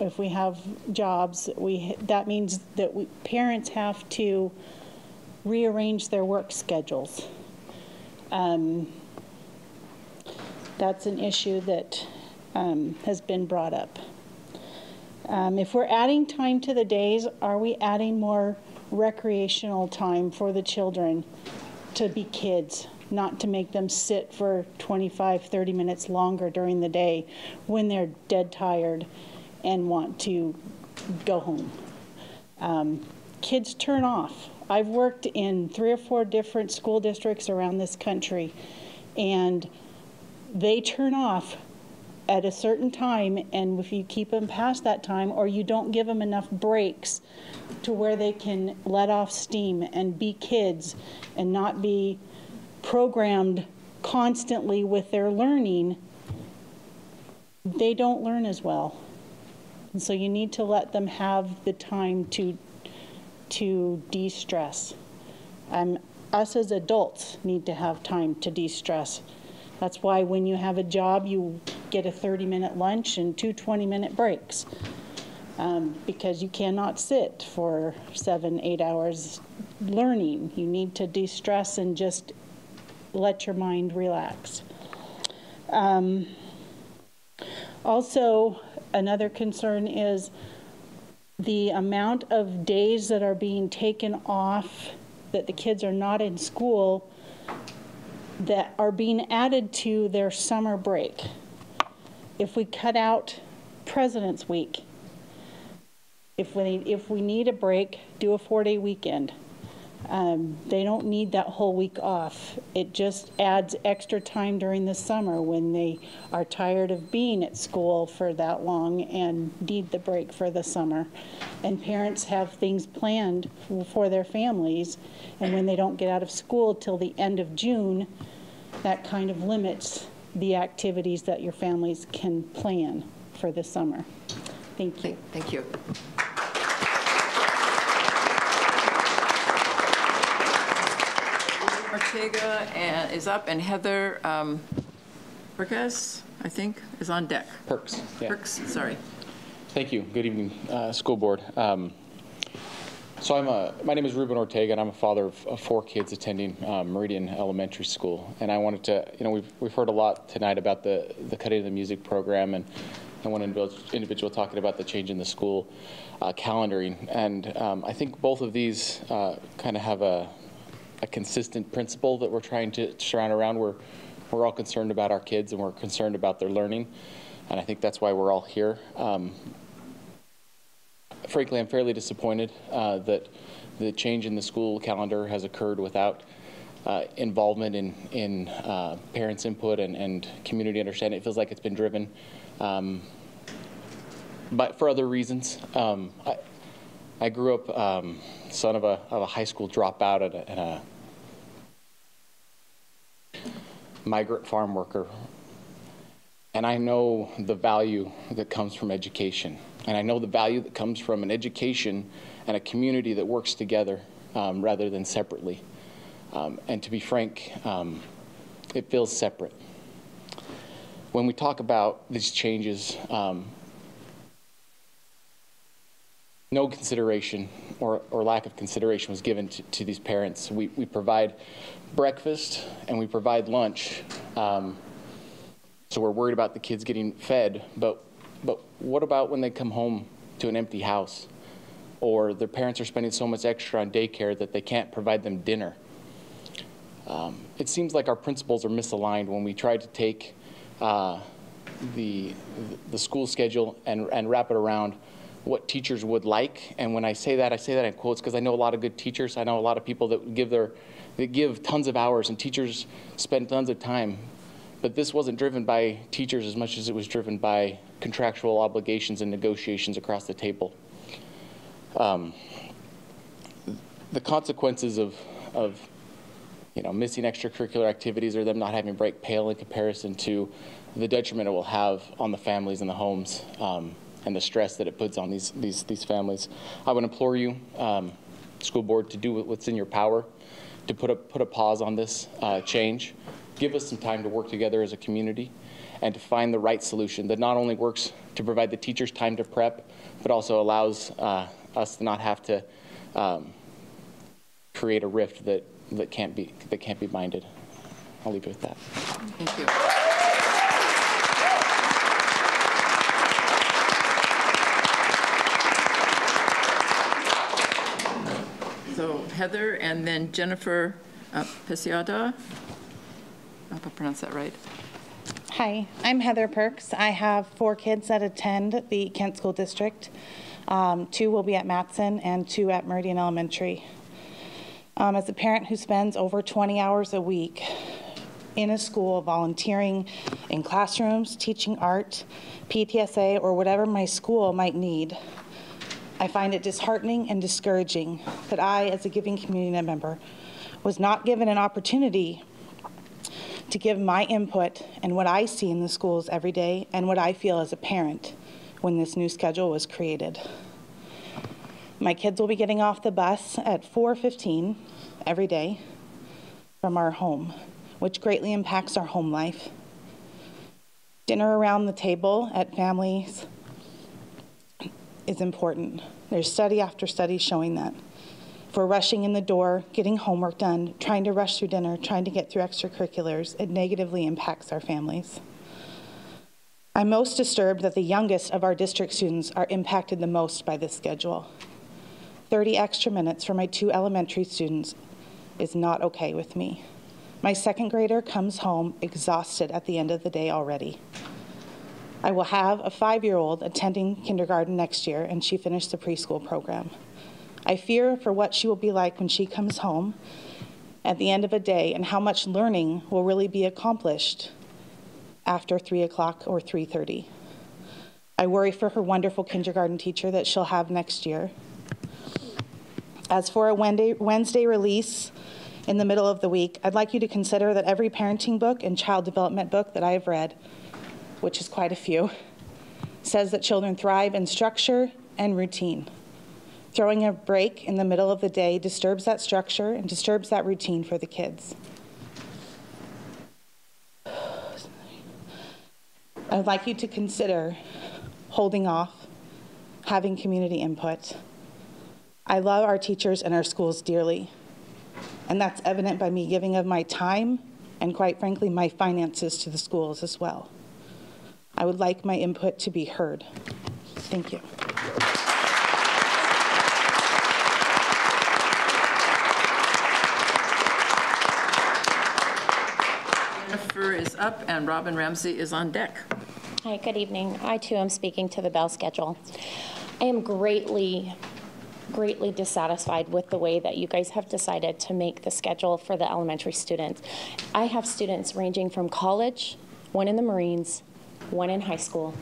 J: If we have jobs, that means that parents have to rearrange their work schedules. That's an issue that has been brought up. If we're adding time to the days, are we adding more recreational time for the children to be kids, not to make them sit for 25, 30 minutes longer during the day when they're dead tired and want to go home. Kids turn off. I've worked in 3 or 4 different school districts around this country, and they turn off at a certain time, and if you keep them past that time, or you don't give them enough breaks to where they can let off steam and be kids and not be programmed constantly with their learning, they don't learn as well. And so you need to let them have the time to de-stress. Us as adults need to have time to de-stress. That's why when you have a job, you get a 30-minute lunch and 2 20-minute breaks, because you cannot sit for 7-8 hours learning. You need to de-stress and just let your mind relax. Also, another concern is the amount of days that are being taken off, that the kids are not in school, that are being added to their summer break. If we cut out President's Week, if we need a break, do a 4-day weekend. They don't need that whole week off. It just adds extra time during the summer when they are tired of being at school for that long and need the break for the summer. And parents have things planned for their families, and when they don't get out of school till the end of June, that kind of limits the activities that your families can plan for the summer. Thank you.
B: Thank you. Ortega is up, and Heather Perkes, I think, is on deck.
L: Perks, yeah.
B: Perks, sorry.
L: Thank you. Good evening, school board. So my name is Ruben Ortega, and I'm a father of 4 kids attending Meridian Elementary School. And I wanted to, we've heard a lot tonight about the cutting of the music program, and one individual talking about the change in the school calendaring. And I think both of these kind of have a consistent principle that we're trying to surround around. We're all concerned about our kids, and we're concerned about their learning. And I think that's why we're all here. Frankly, I'm fairly disappointed that the change in the school calendar has occurred without involvement in parents' input and community understanding. It feels like it's been driven but for other reasons. I grew up son of a high school dropout and a migrant farm worker. And I know the value that comes from education. And I know the value that comes from an education and a community that works together rather than separately. And to be frank, it feels separate. When we talk about these changes, no consideration or lack of consideration was given to these parents. We provide breakfast and we provide lunch. So we're worried about the kids getting fed, but what about when they come home to an empty house, or their parents are spending so much extra on daycare that they can't provide them dinner? It seems like our principles are misaligned when we try to take the school schedule and wrap it around what teachers would like. And when I say that in quotes because I know a lot of good teachers. I know a lot of people that give tons of hours, and teachers spend tons of time. But this wasn't driven by teachers as much as it was driven by contractual obligations and negotiations across the table. The consequences of missing extracurricular activities or them not having break pale in comparison to the detriment it will have on the families and the homes and the stress that it puts on these families. I would implore you, school board, to do what's in your power to put a pause on this change. Give us some time to work together as a community and to find the right solution that not only works to provide the teachers time to prep, but also allows us to not have to create a rift that can't be minded. I'll leave it with that.
B: Thank you. So Heather, and then Jennifer Pesiada. I hope I pronounced that right.
M: Hi, I'm Heather Perks. I have 4 kids that attend the Kent School District. 2 will be at Matson and 2 at Meridian Elementary. As a parent who spends over 20 hours a week in a school volunteering in classrooms, teaching art, PTSA, or whatever my school might need, I find it disheartening and discouraging that I, as a giving community member, was not given an opportunity to give my input and what I see in the schools every day and what I feel as a parent when this new schedule was created. My kids will be getting off the bus at 4:15 every day from our home, which greatly impacts our home life. Dinner around the table at families is important. There's study after study showing that. If we're rushing in the door, getting homework done, trying to rush through dinner, trying to get through extracurriculars, it negatively impacts our families. I'm most disturbed that the youngest of our district students are impacted the most by this schedule. 30 extra minutes for my 2 elementary students is not okay with me. My 2nd grader comes home exhausted at the end of the day already. I will have a 5-year-old attending kindergarten next year, and she finished the preschool program. I fear for what she will be like when she comes home at the end of a day and how much learning will really be accomplished after 3 o'clock or 3:30. I worry for her wonderful kindergarten teacher that she'll have next year. As for a Wednesday release in the middle of the week, I'd like you to consider that every parenting book and child development book that I have read, which is quite a few, says that children thrive in structure and routine. Throwing a break in the middle of the day disturbs that structure and disturbs that routine for the kids. I'd like you to consider holding off, having community input. I love our teachers and our schools dearly, and that's evident by me giving of my time and, quite frankly, my finances to the schools as well. I would like my input to be heard. Thank you.
B: Jennifer is up, and Robin Ramsey is on deck.
N: Hi, good evening. I, too, am speaking to the bell schedule. I am greatly dissatisfied with the way that you guys have decided to make the schedule for the elementary students. I have students ranging from college, 1 in the Marines, 1 in high school,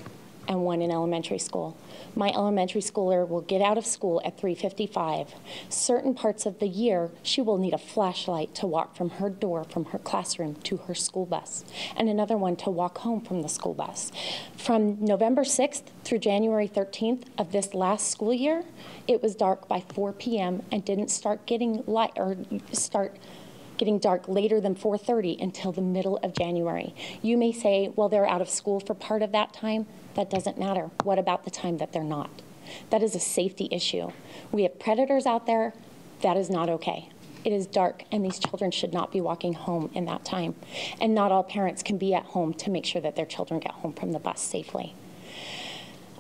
N: and 1 in elementary school. My elementary schooler will get out of school at 3:55. Certain parts of the year, she will need a flashlight to walk from her door, from her classroom to her school bus, and another one to walk home from the school bus. From November 6th through January 13th of this last school year, it was dark by 4 p.m. and didn't start getting light or start getting dark later than 4:30 until the middle of January. You may say, well, they're out of school for part of that time. That doesn't matter. What about the time that they're not? That is a safety issue. We have predators out there. That is not okay. It is dark, and these children should not be walking home in that time. And not all parents can be at home to make sure that their children get home from the bus safely.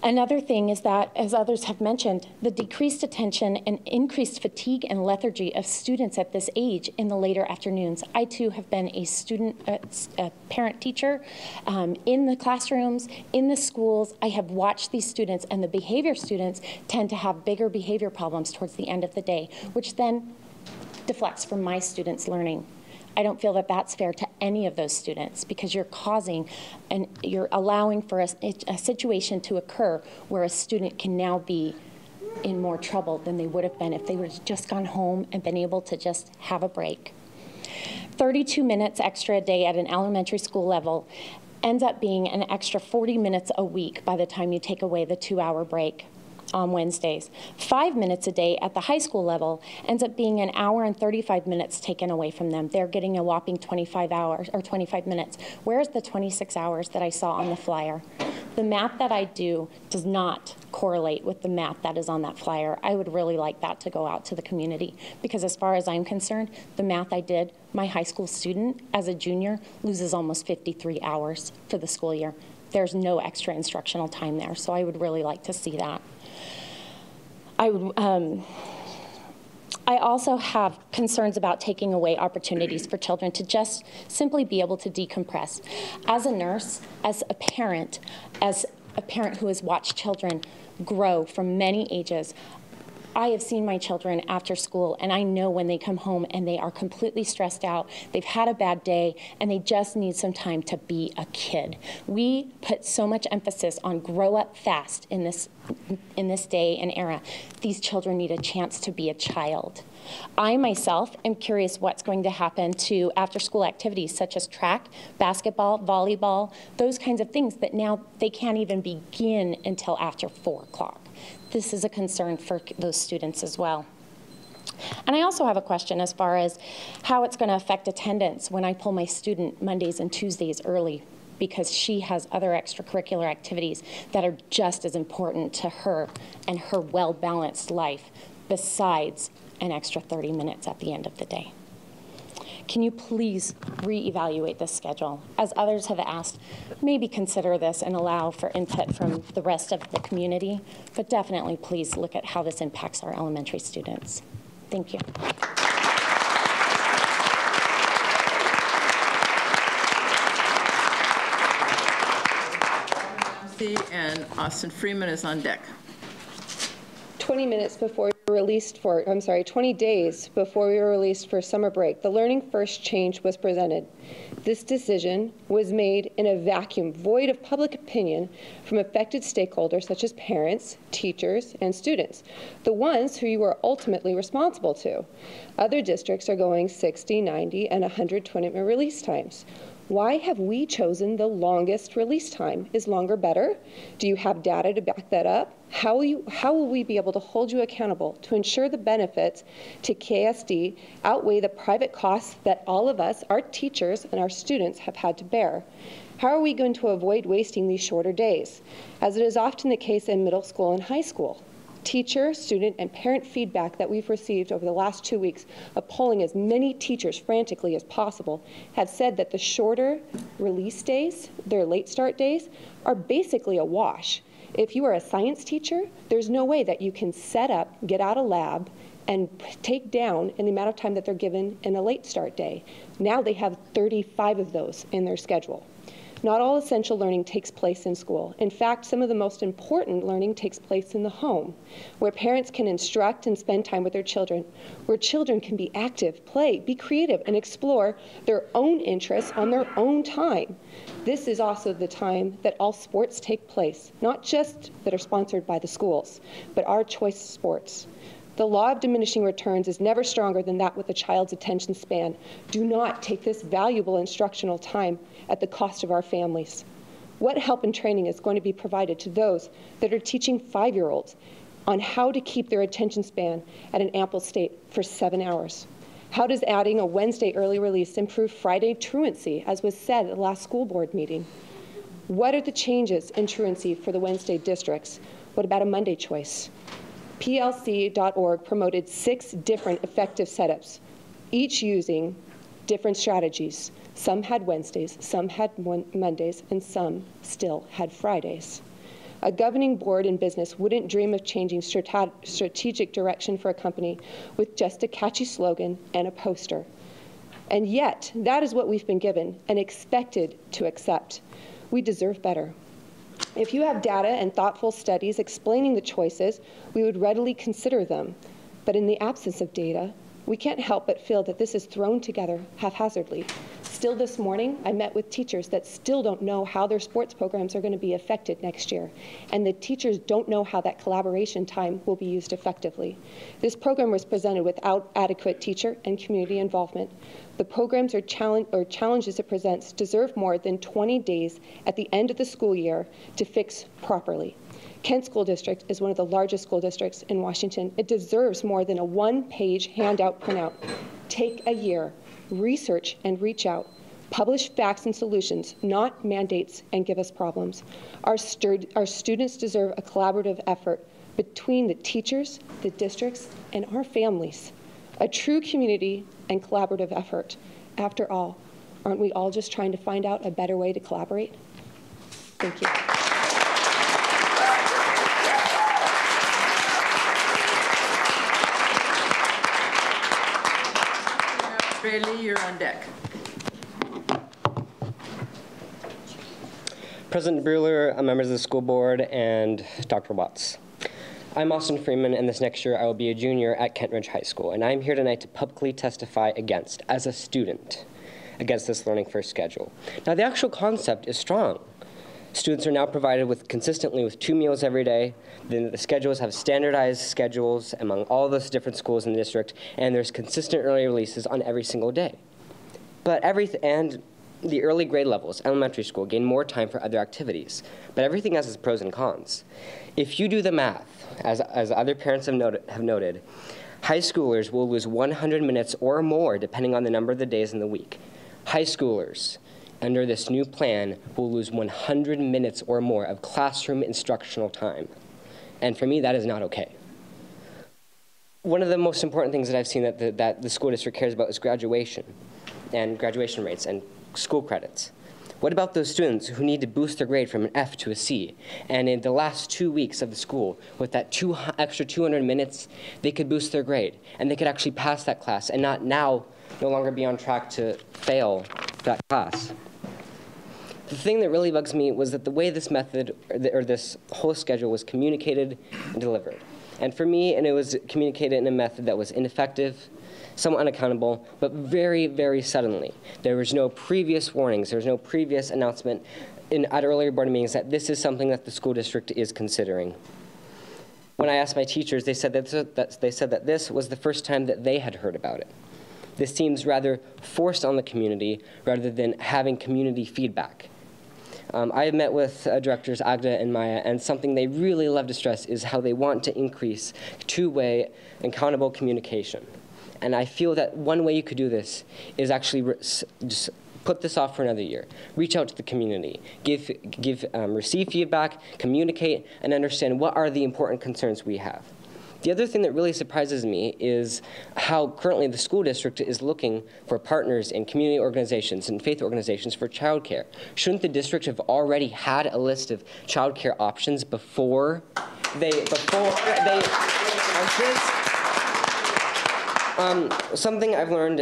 N: Another thing is that, as others have mentioned, the decreased attention and increased fatigue and lethargy of students at this age in the later afternoons. I, too, have been a parent-teacher in the classrooms, in the schools. I have watched these students, and the behavior students tend to have bigger behavior problems towards the end of the day, which then deflects from my students' learning. I don't feel that that's fair to any of those students, because you're causing and you're allowing for a situation to occur where a student can now be in more trouble than they would have been if they would have just gone home and been able to just have a break. 32 minutes extra a day at an elementary school level ends up being an extra 40 minutes a week by the time you take away the 2-hour break on Wednesdays. 5 minutes a day at the high school level ends up being an hour and 35 minutes taken away from them. They're getting a whopping 25 hours or 25 minutes. Where's the 26 hours that I saw on the flyer? The math that I do does not correlate with the math that is on that flyer. I would really like that to go out to the community, because as far as I'm concerned, the math I did, my high school student as a junior loses almost 53 hours for the school year. There's no extra instructional time there, so I would really like to see that. I also have concerns about taking away opportunities for children to just simply be able to decompress. As a nurse, as a parent who has watched children grow from many ages, I have seen my children after school, and I know when they come home and they are completely stressed out, they've had a bad day, and they just need some time to be a kid. We put so much emphasis on grow up fast in this day and era. These children need a chance to be a child. I myself am curious what's going to happen to after-school activities such as track, basketball, volleyball, those kinds of things that now they can't even begin until after 4 o'clock. This is a concern for those students as well. And I also have a question as far as how it's going to affect attendance when I pull my student Mondays and Tuesdays early, because she has other extracurricular activities that are just as important to her and her well-balanced life, besides an extra 30 minutes at the end of the day. Can you please reevaluate this schedule? As others have asked, maybe consider this and allow for input from the rest of the community, but definitely please look at how this impacts our elementary students. Thank you.
B: And Austin Freeman is on deck.
O: 20 days before we were released for summer break, the Learning First change was presented. This decision was made in a vacuum, void of public opinion from affected stakeholders such as parents, teachers, and students, the ones who you are ultimately responsible to. Other districts are going 60, 90, and 120-minute release times. Why have we chosen the longest release time? Is longer better? Do you have data to back that up? How will we be able to hold you accountable to ensure the benefits to KSD outweigh the private costs that all of us, our teachers and our students, have had to bear? How are we going to avoid wasting these shorter days, as it is often the case in middle school and high school? Teacher, student, and parent feedback that we've received over the last 2 weeks of polling as many teachers frantically as possible have said that the shorter release days, their late start days, are basically a wash. If you are a science teacher, there's no way that you can set up, get out of lab, and take down in the amount of time that they're given in a late start day. Now they have 35 of those in their schedule. Not all essential learning takes place in school. In fact, some of the most important learning takes place in the home, where parents can instruct and spend time with their children, where children can be active, play, be creative, and explore their own interests on their own time. This is also the time that all sports take place, not just that are sponsored by the schools, but our choice sports. The law of diminishing returns is never stronger than that with a child's attention span. Do not take this valuable instructional time at the cost of our families. What help and training is going to be provided to those that are teaching 5-year-olds on how to keep their attention span at an ample state for 7 hours? How does adding a Wednesday early release improve Friday truancy, as was said at the last school board meeting? What are the changes in truancy for the Wednesday districts? What about a Monday choice? PLC.org promoted 6 different effective setups, each using different strategies. Some had Wednesdays, some had Mondays, and some still had Fridays. A governing board in business wouldn't dream of changing strategic direction for a company with just a catchy slogan and a poster. And yet, that is what we've been given and expected to accept. We deserve better. If you have data and thoughtful studies explaining the choices, we would readily consider them. But in the absence of data, we can't help but feel that this is thrown together haphazardly. Still this morning, I met with teachers that still don't know how their sports programs are going to be affected next year. And the teachers don't know how that collaboration time will be used effectively. This program was presented without adequate teacher and community involvement. The programs or challenges it presents deserve more than 20 days at the end of the school year to fix properly. Kent School District is one of the largest school districts in Washington. It deserves more than a one-page handout printout. Take a year, research and reach out. Publish facts and solutions, not mandates and give us problems. Our students deserve a collaborative effort between the teachers, the districts, and our families. A true community and collaborative effort. After all, aren't we all just trying to find out a better way to collaborate? Thank you.
B: Ray Lee, you're on deck.
C: President Brewer, members of the school board, and Dr. Watts. I'm Austin Freeman, and this next year I will be a junior at Kent Ridge High School, and I'm here tonight to publicly testify against, as a student, against this Learning First schedule. Now, the actual concept is strong. Students are now provided with consistently with 2 meals every day. Then the schedules have standardized schedules among all those different schools in the district, and there's consistent early releases on every single day. And the early grade levels, elementary school, gain more time for other activities. But everything has its pros and cons. If you do the math, as other parents have noted, high schoolers will lose 100 minutes or more depending on the number of the days in the week. High schoolers, under this new plan, will lose 100 minutes or more of classroom instructional time. And for me, that is not okay. One of the most important things that I've seen that the school district cares about is graduation and graduation rates and school credits. What about those students who need to boost their grade from an F to a C? And in the last 2 weeks of the school, with that extra 200 minutes, they could boost their grade, and they could actually pass that class and no longer be on track to fail that class. The thing that really bugs me was that the way this method, or this whole schedule, was communicated and delivered. And for me, it was communicated in a method that was ineffective, somewhat unaccountable, but very, very suddenly. There was no previous warnings. There was no previous announcement at earlier board meetings that this is something that the school district is considering. When I asked my teachers, they said that this was the first time that they had heard about it. This seems rather forced on the community rather than having community feedback. I have met with directors Agda and Maya, and something they really love to stress is how they want to increase two-way and countable communication. And I feel that one way you could do this is actually just put this off for another year. Reach out to the community, receive feedback, communicate, and understand what are the important concerns we have. The other thing that really surprises me is how currently the school district is looking for partners in community organizations and faith organizations for childcare. Shouldn't the district have already had a list of childcare options before they something I've learned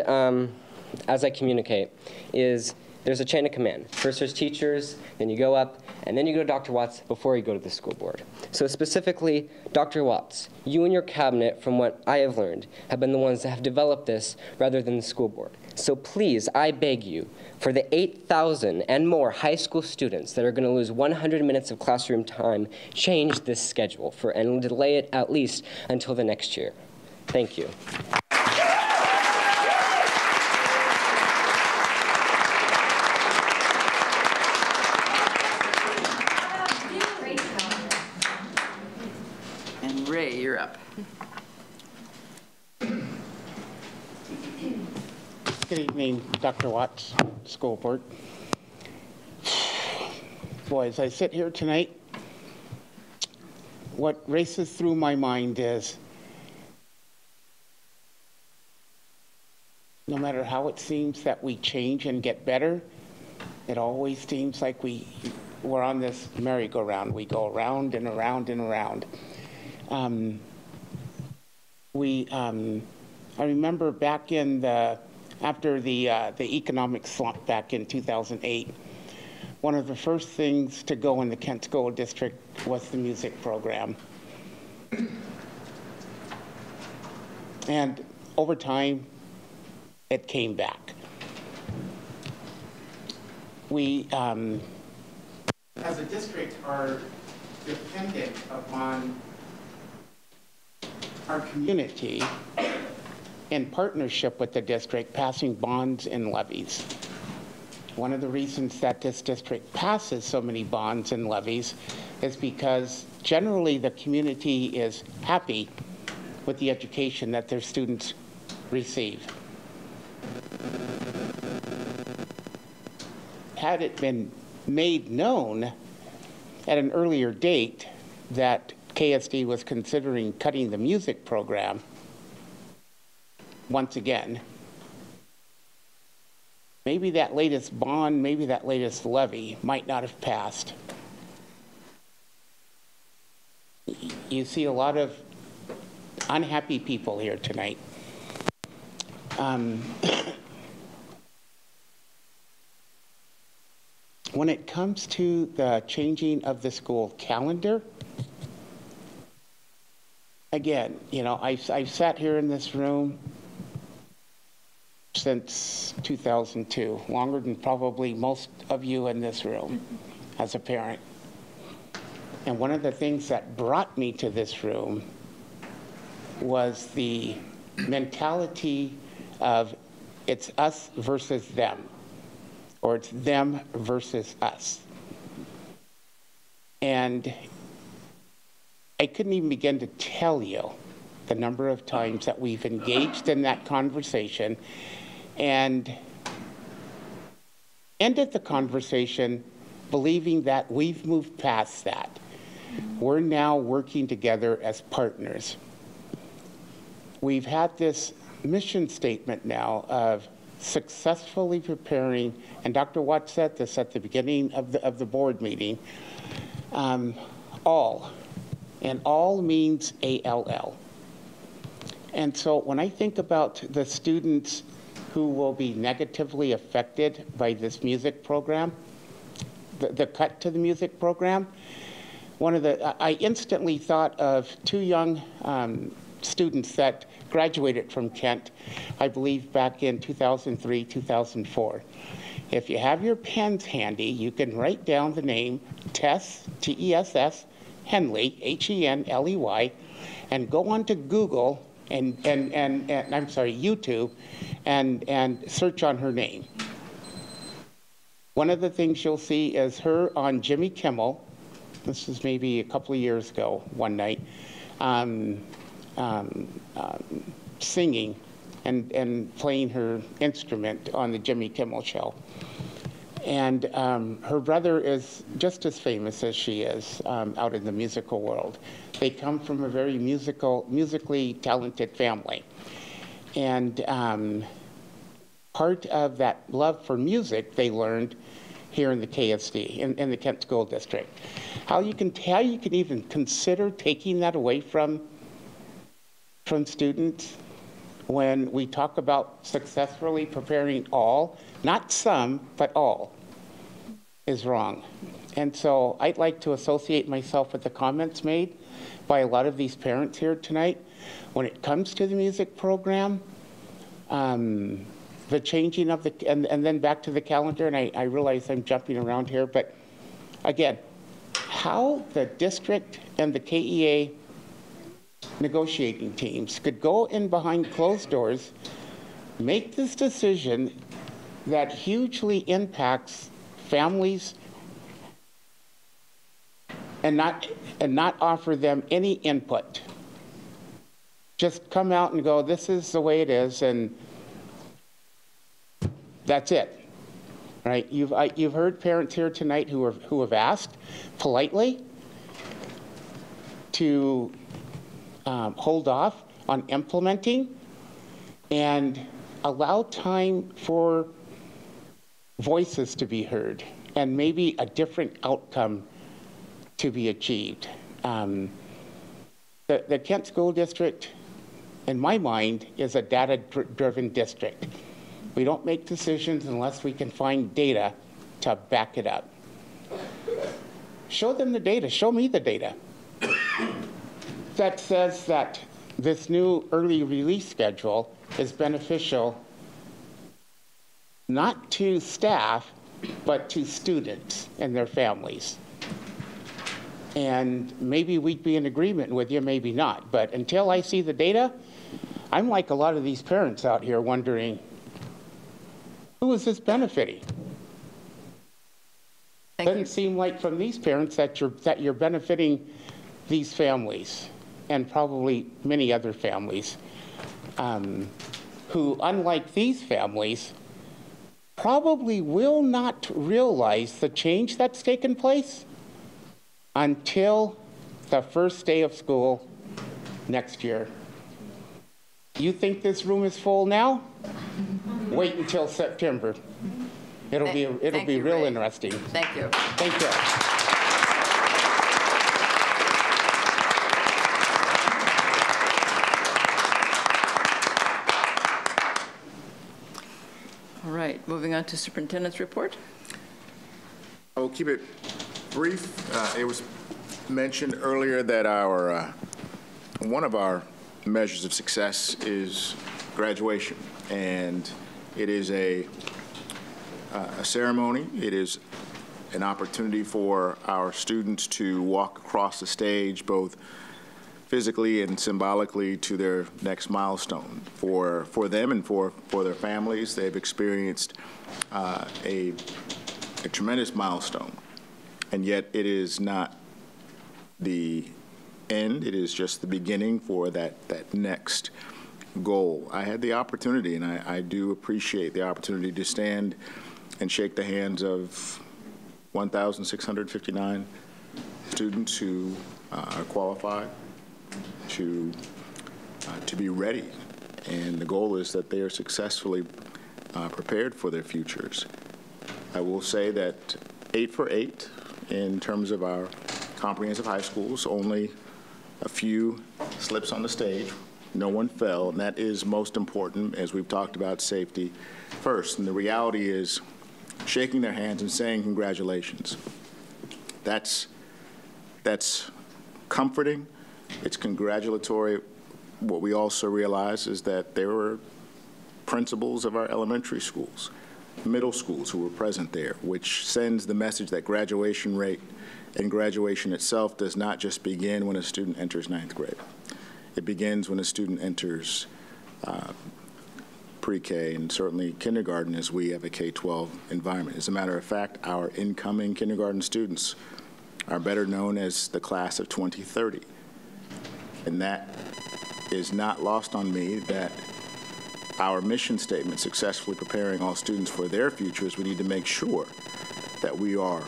C: as I communicate is there's a chain of command. First there's teachers, then you go up, and then you go to Dr. Watts before you go to the school board. So specifically, Dr. Watts, you and your cabinet, from what I have learned, have been the ones that have developed this rather than the school board. So please, I beg you, for the 8,000 and more high school students that are going to lose 100 minutes of classroom time, change this schedule and delay it at least until the next year. Thank you.
B: And Ray, you're up.
P: Good evening, Dr. Watts, School Board. Boy, as I sit here tonight, what races through my mind is no matter how it seems that we change and get better, it always seems like we're on this merry-go-round. We go around and around and around. I remember back in after the economic slump back in 2008, one of the first things to go in the Kent School District was the music program. And over time, it came back. We, as a district, are dependent upon our community in partnership with the district passing bonds and levies. One of the reasons that this district passes so many bonds and levies is because generally the community is happy with the education that their students receive. Had it been made known at an earlier date that KSD was considering cutting the music program once again, maybe that latest bond, maybe that latest levy might not have passed. You see a lot unhappy people here tonight. when it comes to the changing of the school calendar, again, you know, I've sat here in this room since 2002, longer than probably most of you in this room as a parent. And one of the things that brought me to this room was the mentality of it's us versus them, or it's them versus us. And I couldn't even begin to tell you the number of times that we've engaged in that conversation and ended the conversation believing that we've moved past that. We're now working together as partners. We've had this mission statement now of successfully preparing, and Dr. Watts said this at the beginning of the board meeting, all, and all means ALL. And so when I think about the students who will be negatively affected by this music program, the cut to the music program, I instantly thought of two young students that graduated from Kent, I believe back in 2003, 2004. If you have your pens handy, you can write down the name Tess, T-E-S-S, Henley, H-E-N-L-E-Y, and go onto Google and I'm sorry, YouTube, and search on her name. One of the things you'll see is her on Jimmy Kimmel. This was maybe a couple of years ago, one night, singing and playing her instrument on the Jimmy Kimmel show. And her brother is just as famous as she is out in the musical world. They come from a very musically talented family. And part of that love for music they learned here in the KSD, in the Kent School District. How you can even consider taking that away from students when we talk about successfully preparing all, not some, but all, is wrong. And so I'd like to associate myself with the comments made by a lot of these parents here tonight. When it comes to the music program, the changing of the, and then back to the calendar, and I realize I'm jumping around here, but again, how the district and the KEA negotiating teams could go in behind closed doors, make this decision that hugely impacts families and not offer them any input. Just come out and go, this is the way it is, and that's it, right? You've heard parents here tonight who have asked politely to hold off on implementing and allow time for voices to be heard and maybe a different outcome to be achieved. The Kent School District, in my mind, is a data-driven district. We don't make decisions unless we can find data to back it up. Show them the data. Show me the data that says that this new early release schedule is beneficial not to staff, but to students and their families. And maybe we'd be in agreement with you, maybe not. But until I see the data, I'm like a lot of these parents out here wondering, who is this benefiting? Doesn't seem like from these parents that you're benefiting these families and probably many other families who, unlike these families, probably will not realize the change that's taken place until the first day of school next year. You think this room is full now? Wait until September. It'll be real interesting.
B: Thank you.
P: Thank you.
B: All right, moving on to superintendent's report.
D: I will keep it brief. It was mentioned earlier that our one of our measures of success is graduation, and it is a ceremony. It is an opportunity for our students to walk across the stage, both physically and symbolically, to their next milestone. For them and for their families, they've experienced a tremendous milestone, and yet it is not the end. It is just the beginning for that next goal. I had the opportunity, and I do appreciate the opportunity to stand and shake the hands of 1,659 students who are qualified to be ready. And the goal is that they are successfully prepared for their futures. I will say that 8 for 8 in terms of our comprehensive high schools, only a few slips on the stage. No one fell, and that is most important, as we've talked about safety first. And the reality is shaking their hands and saying congratulations. That's comforting. It's congratulatory. What we also realize is that there were principals of our elementary schools, middle schools who were present there, which sends the message that graduation rate and graduation itself does not just begin when a student enters 9th grade. It begins when a student enters pre-K and certainly kindergarten, as we have a K-12 environment. As a matter of fact, our incoming kindergarten students are better known as the class of 2030. And that is not lost on me, that our mission statement, successfully preparing all students for their futures, we need to make sure that we are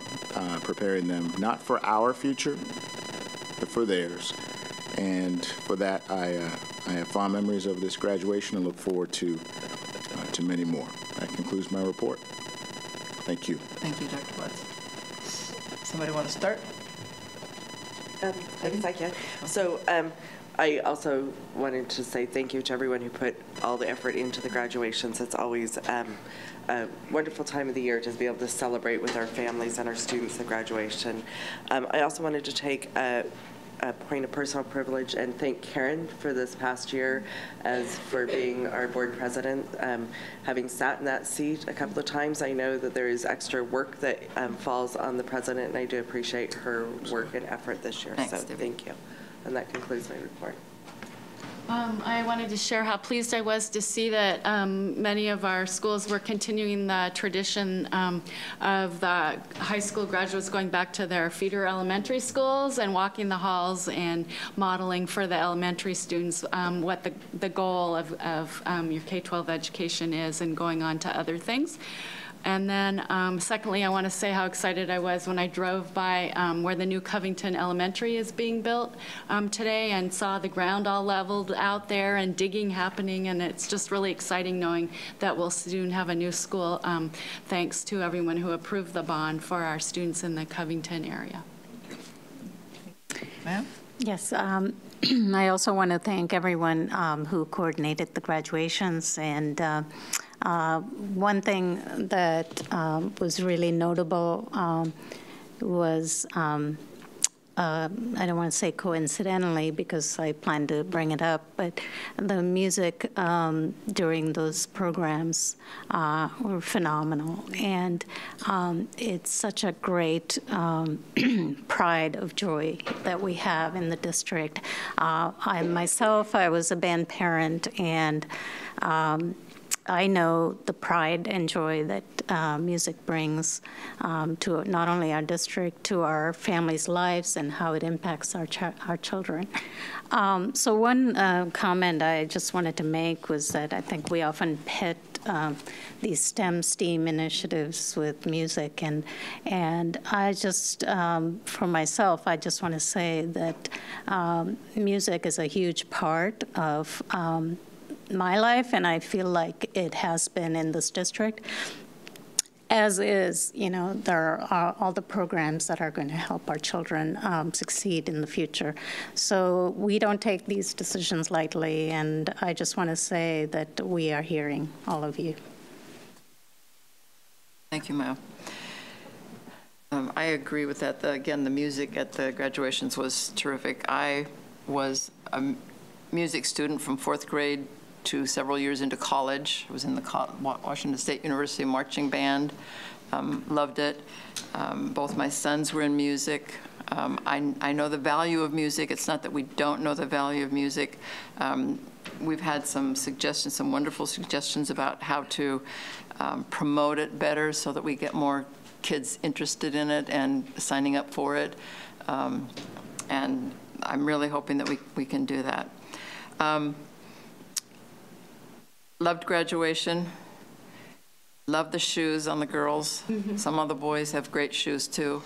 D: preparing them not for our future, but for theirs. And for that, I have fond memories of this graduation and look forward to many more. That concludes my report. Thank you.
B: Thank you, Dr. Watts. Somebody want to start?
F: I guess I can. So I also wanted to say thank you to everyone who put all the effort into the graduations. It's always a wonderful time of the year to be able to celebrate with our families and our students the graduation. I also wanted to take a point of personal privilege and thank Karen for this past year as for being our board president. Having sat in that seat a couple of times, I know that there is extra work that falls on the president, and I do appreciate her work and effort this year.
B: Thanks,
F: so
B: Debbie.
F: thank you. And that concludes my report.
E: I wanted to share how pleased I was to see that many of our schools were continuing the tradition of the high school graduates going back to their feeder elementary schools and walking the halls and modeling for the elementary students what the goal of your K-12 education is and going on to other things. And then secondly, I want to say how excited I was when I drove by where the new Covington Elementary is being built today and saw the ground all leveled out there and digging happening. And it's just really exciting knowing that we'll soon have a new school thanks to everyone who approved the bond for our students in the Covington area.
B: Ma'am?
G: Yes. I also want to thank everyone who coordinated the graduations. And one thing that was really notable was, I don't want to say coincidentally because I plan to bring it up, but the music during those programs were phenomenal. And it's such a great pride of joy that we have in the district. I was a band parent, and I know the pride and joy that music brings to not only our district, to our families' lives, and how it impacts our children. So one comment I just wanted to make was that I think we often pit these STEM initiatives with music, and I just, for myself, I just want to say that music is a huge part of my life, and I feel like it has been in this district, as is, there are all the programs that are going to help our children succeed in the future. So we don't take these decisions lightly, and I just want to say that we are hearing all of you.
B: Thank you, Ma'am. I agree with that. Again, the music at the graduations was terrific. I was a music student from 4th grade to several years into college. I was in the Washington State University marching band. Loved it. Both my sons were in music. I know the value of music. It's not that we don't know the value of music. We've had some suggestions, some wonderful suggestions about how to promote it better so that we get more kids interested in it and signing up for it. And I'm really hoping that we can do that. Loved graduation. Love the shoes on the girls. Some of the boys have great shoes too.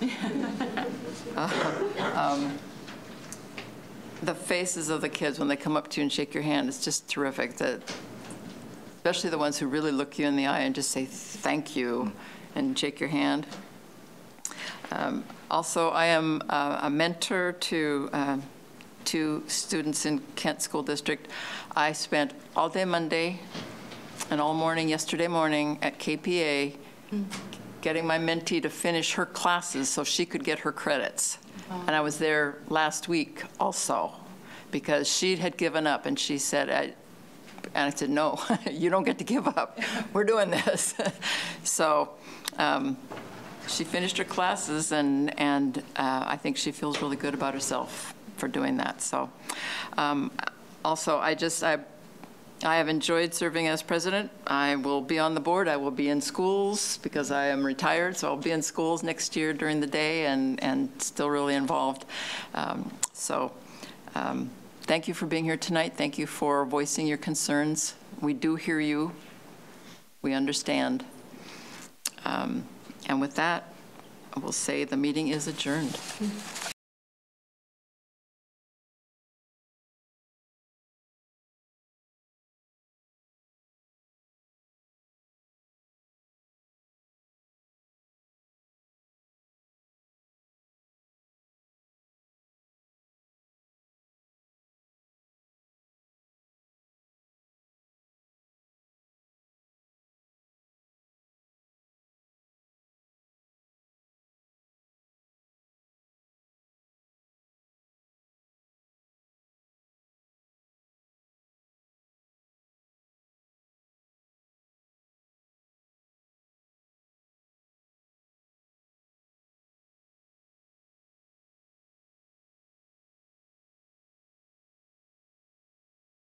B: The faces of the kids when they come up to you and shake your hand, it's just terrific. Especially the ones who really look you in the eye and just say thank you and shake your hand. Also, I am a mentor to two students in Kent School District. I spent all day Monday and all morning yesterday morning at KPA getting my mentee to finish her classes so she could get her credits. And I was there last week also because she had given up, and she said, and I said, no, you don't get to give up. We're doing this. So she finished her classes, and I think she feels really good about herself for doing that. So also, I have enjoyed serving as president. I will be on the board. I will be in schools because I am retired, so I'll be in schools next year during the day and still really involved. Thank you for being here tonight. Thank you for voicing your concerns. We do hear you. We understand. And with that, I will say the meeting is adjourned.